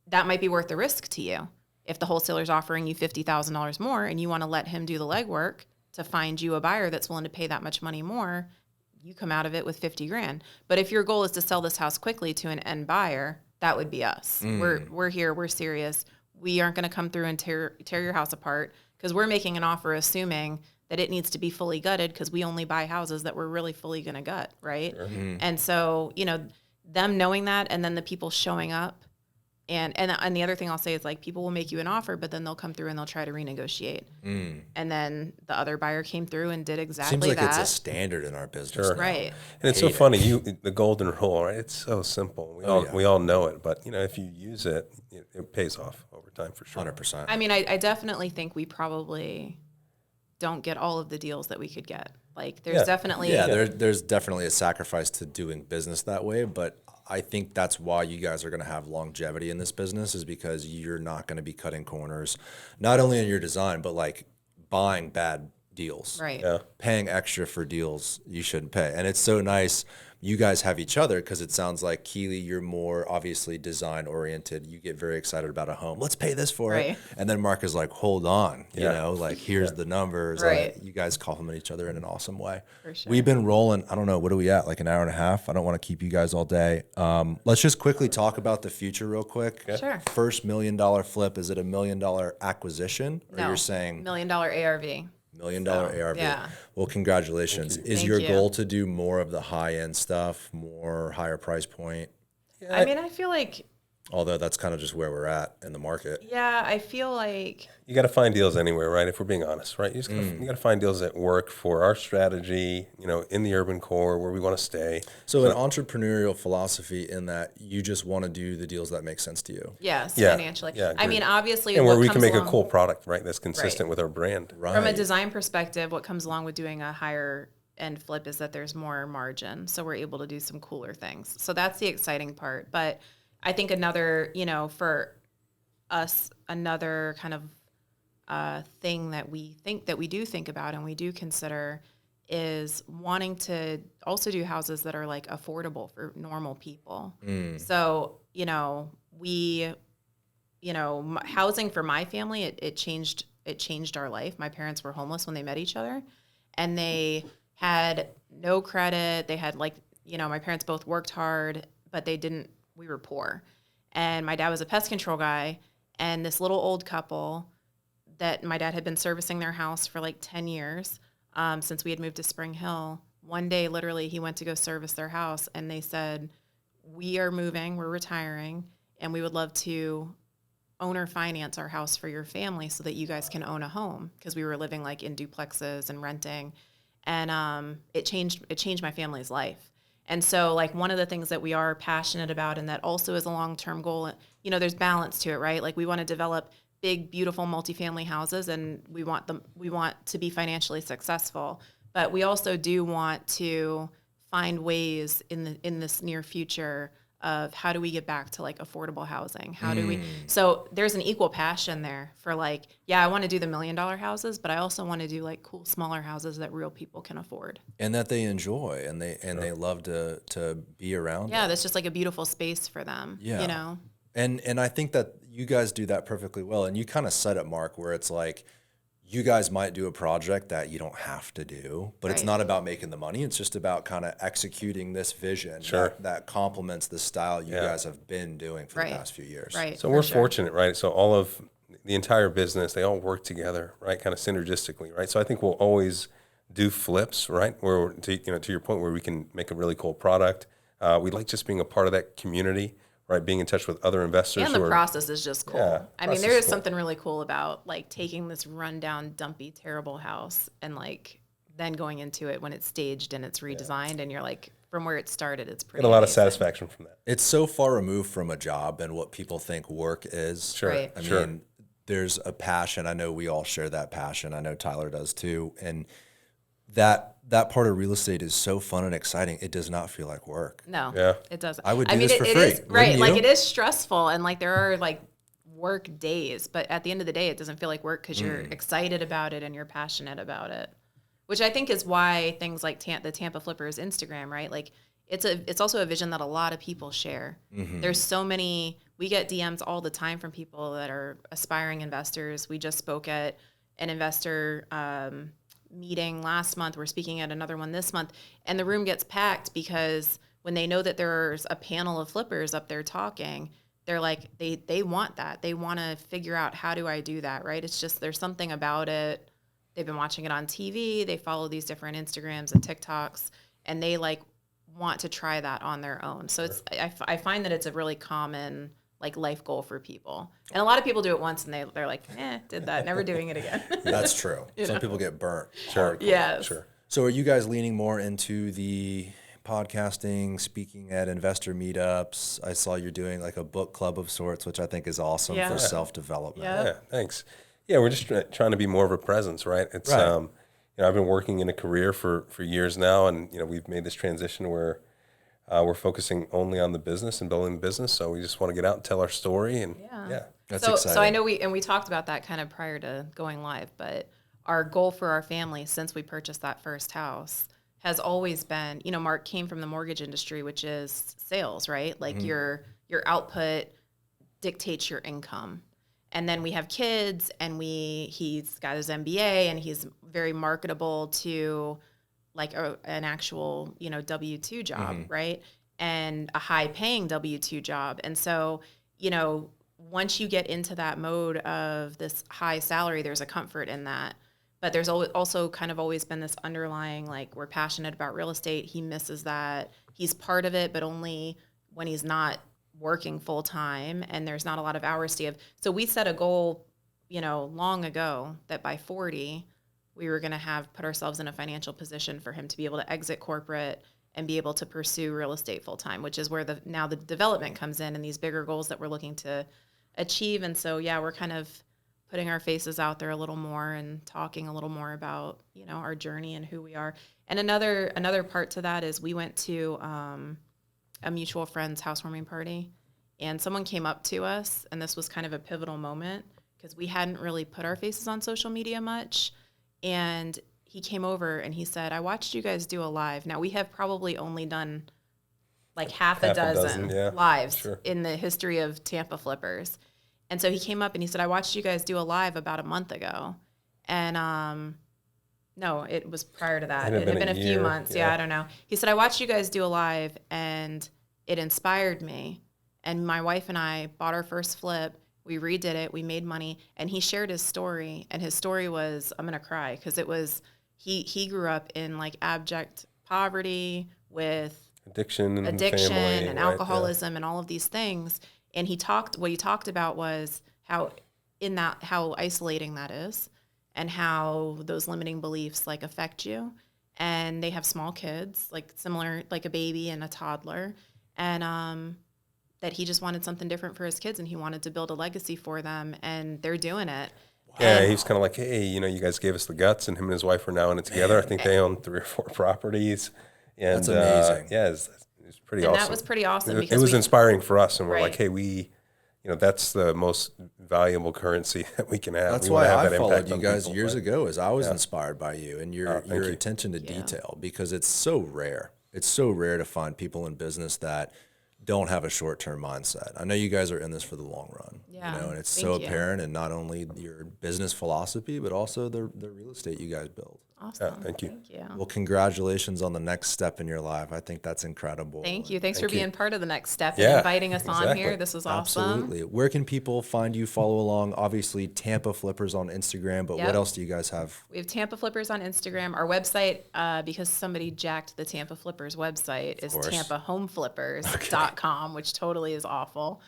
that might be worth the risk to you. If the wholesaler's offering you $50,000 more and you want to let him do the legwork to find you a buyer that's willing to pay that much money more, you come out of it with $50,000. But if your goal is to sell this house quickly to an end buyer, that would be us. We're here. We're serious. We aren't going to come through and tear your house apart because we're making an offer assuming that it needs to be fully gutted because we only buy houses that we're really fully going to gut, right? Sure. And so, them knowing that and then the people showing up. And the other thing I'll say is like people will make you an offer, but then they'll come through and they'll try to renegotiate. And then the other buyer came through and did exactly Seems like that. it's a standard in our business. Sure. now. Right. And it's so funny, the golden rule, right? It's so simple. We all know it, but if you use it, it pays off over time for sure. 100%. I mean, I definitely think we probably don't get all of the deals that we could get. Like there's definitely there's definitely a sacrifice to doing business that way, but I think that's why you guys are going to have longevity in this business, is because you're not going to be cutting corners, not only in your design, but like buying bad deals, right. Yeah. paying extra for deals you shouldn't pay. And it's so nice you guys have each other, because it sounds like, Keeley, you're more obviously design oriented. You get very excited about a home. Let's pay this for Right. it. And then Mark is like, hold on, here's the numbers. Right. You guys compliment each other in an awesome way. For sure. We've been rolling, I don't know, what are we at? Like an hour and a half? I don't want to keep you guys all day. Let's just quickly talk about the future real quick. Sure. First $1 million flip, is it $1 million acquisition? Or No. you're saying $1 million ARV. $1 million ARV? yeah. Well, congratulations. Is Thank your you. goal to do more of the high end stuff, more higher price point? I mean, I feel like, Although that's kind of just where we're at in the market. I feel like You got to find deals anywhere, right? If we're being honest, right? You got to find deals that work for our strategy, in the urban core where we want to stay. So an entrepreneurial philosophy in that you just want to do the deals that make sense to you. yes, Yeah. financially. Yeah, I agreed. mean, obviously, And where what we can comes make a along- cool product, right? That's consistent with our brand. Right. From a design perspective, what comes along with doing a higher end flip is that there's more margin. So we're able to do some cooler things. So that's the exciting part. But I think another, for us, another kind of thing that we do think about and we do consider is wanting to also do houses that are like affordable for normal people. So, we, housing for my family, it changed our life. My parents were homeless when they met each other, and they had no credit. They had my parents both worked hard, but we were poor. And my dad was a pest control guy, and this little old couple that my dad had been servicing their house for 10 years since we had moved to Spring Hill. One day, literally, he went to go service their house, and they said, "We are moving, we're retiring, and we would love to owner finance our house for your family so that you guys can own a home," because we were living in duplexes and renting. And it changed my family's life. And so one of the things that we are passionate about, and that also is a long-term goal, there's balance to it, right? We want to develop big, beautiful multifamily houses, and we want to be financially successful. But we also do want to find ways in this near future of how do we get back to affordable housing? How do we? So there's an equal passion there for I want to do the $1 million houses, but I also want to do cool smaller houses that real people can afford and that they enjoy, and they love to be around. Yeah, that's just a beautiful space for them. Yeah. And I think that you guys do that perfectly well. And you kind of said it, Mark, where it's you guys might do a project that you don't have to do, but it's not about making the money. It's just about kind of executing this vision that complements the style you guys have been doing for the past few years. Right. So we're fortunate, right? So all of the entire business, they all work together, right? Kind of synergistically, right? So I think we'll always do flips, right? Where, to your point, where we can make a really cool product. We like just being a part of that community, right? Being in touch with other investors. And the process is just cool. Yeah, I mean, there is something really cool about taking this rundown, dumpy, terrible house and then going into it when it's staged and it's redesigned, and you're from where it started, it's pretty. Get a lot of amazing. satisfaction from that. It's so far removed from a job and what people think work is. Sure. Right. I mean, there's a passion. I know we all share that passion. I know Tyler does too. And that part of real estate is so fun and exciting. It does not feel like work. No, Yeah. it doesn't. I would do this for it free. is right. Wouldn't you? It is stressful, and there are work days, but at the end of the day, it doesn't feel like work because you're excited about it and you're passionate about it, which I think is why things like the Tampa Flippers Instagram, right? It's also a vision that a lot of people share. There's so many. We get DMs all the time from people that are aspiring investors. We just spoke at an investor meeting last month. We're speaking at another one this month, and the room gets packed because when they know that there's a panel of flippers up there talking, they're they want that. They want to figure out, how do I do that, right? It's just, there's something about it. They've been watching it on TV. They follow these different Instagrams and TikToks, and they want to try that on their own. So it's, I find that it's a really common life goal for people. And a lot of people do it once and they're did that, never doing it again. That's true. Some people get burnt. Sure. Yes. Sure. So are you guys leaning more into the podcasting, speaking at investor meetups? I saw you're doing a book club of sorts, which I think is awesome for self-development. Yeah, thanks. Yeah, we're just trying to be more of a presence, right? It's I've been working in a career for years now, and we've made this transition where we're focusing only on the business and building the business. So we just want to get out and tell our story, and That's so exciting. So I know we talked about that kind of prior to going live, but our goal for our family since we purchased that first house has always been, Mark came from the mortgage industry, which is sales, right? Your output dictates your income. And then we have kids, and he's got his MBA, and he's very marketable to an actual, W-2 job, right? And a high paying W-2 job. And so, once you get into that mode of this high salary, there's a comfort in that. But there's also kind of always been this underlying, we're passionate about real estate. He misses that. He's part of it, but only when he's not working full time and there's not a lot of hours to give. So we set a goal, long ago, that by 40, we were going to put ourselves in a financial position for him to be able to exit corporate and be able to pursue real estate full time, which is where now the development comes in and these bigger goals that we're looking to achieve. And so, we're kind of putting our faces out there a little more and talking a little more about, our journey and who we are. And another part to that is we went to a mutual friend's housewarming party, and someone came up to us, and this was kind of a pivotal moment because we hadn't really put our faces on social media much. And he came over and he said, "I watched you guys do a live." Now, we have probably only done like half a Half a dozen dozen, yeah, lives sure. in the history of Tampa Flippers. And so he came up and he said, I watched you guys do a live about a month ago. And no, it was prior to that. It had been a few year, months. Yeah, I don't know. He said, I watched you guys do a live and it inspired me. And my wife and I bought our first flip. We redid it. We made money. And he shared his story. And his story was, I'm going to cry because it was, he grew up in like abject poverty with addiction and addiction family, and right, alcoholism and all of these things. And what he talked about was how isolating that is and how those limiting beliefs like affect you. And they have small kids, like similar, like a baby and a toddler. And, that he just wanted something different for his kids and he wanted to build a legacy for them and they're doing it. Yeah, And he was kind of like, hey, you guys gave us the guts, and him and his wife are now in it together. I think they own 3 or 4 properties. And, That's amazing. Yeah, it's pretty and awesome. that was pretty awesome It because was inspiring for us, and we're like, Right. hey, that's the most valuable currency that we can have. That's We wanna why have I that followed impact you on guys people, years right? ago, as I was inspired by you and your thank you. attention to detail, because it's so rare. It's so rare to find people in business that don't have a short-term mindset. I know you guys are in this for the long run, Yeah, and it's thank so you. apparent in not only your business philosophy, but also the real estate you guys build. Awesome. thank you. Thank you. Well, congratulations on the next step in your life. I think that's incredible. Thank you. Thanks for Thank you. being part of the next step and Yeah, inviting us on exactly. here. This was awesome. Absolutely. Where can people find you, follow along? Obviously, Tampa Flippers on Instagram, but Yep. what else do you guys have? We have Tampa Flippers on Instagram. Our website, because somebody jacked the Tampa Flippers website, is course. tampahomeflippers.com, which totally is awful.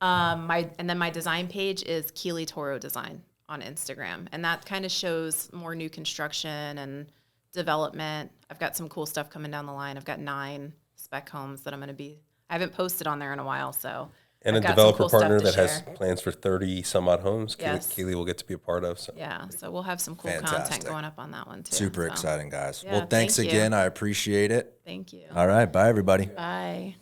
My design page is Keeley Toro Design on Instagram, and that kind of shows more new construction and development. I've got some cool stuff coming down the line. I've got 9 spec homes that I haven't posted on there in a while, so. And I've a got some developer cool stuff partner to that has share. plans for 30 some odd homes. Yes. Keeley will get to be a part of. So. Yeah, so we'll have some cool Fantastic. content going up on that one too. Super so. exciting, guys. Yeah, Well, thanks thank you. again. I appreciate it. Thank you. All right. Bye, everybody. Bye.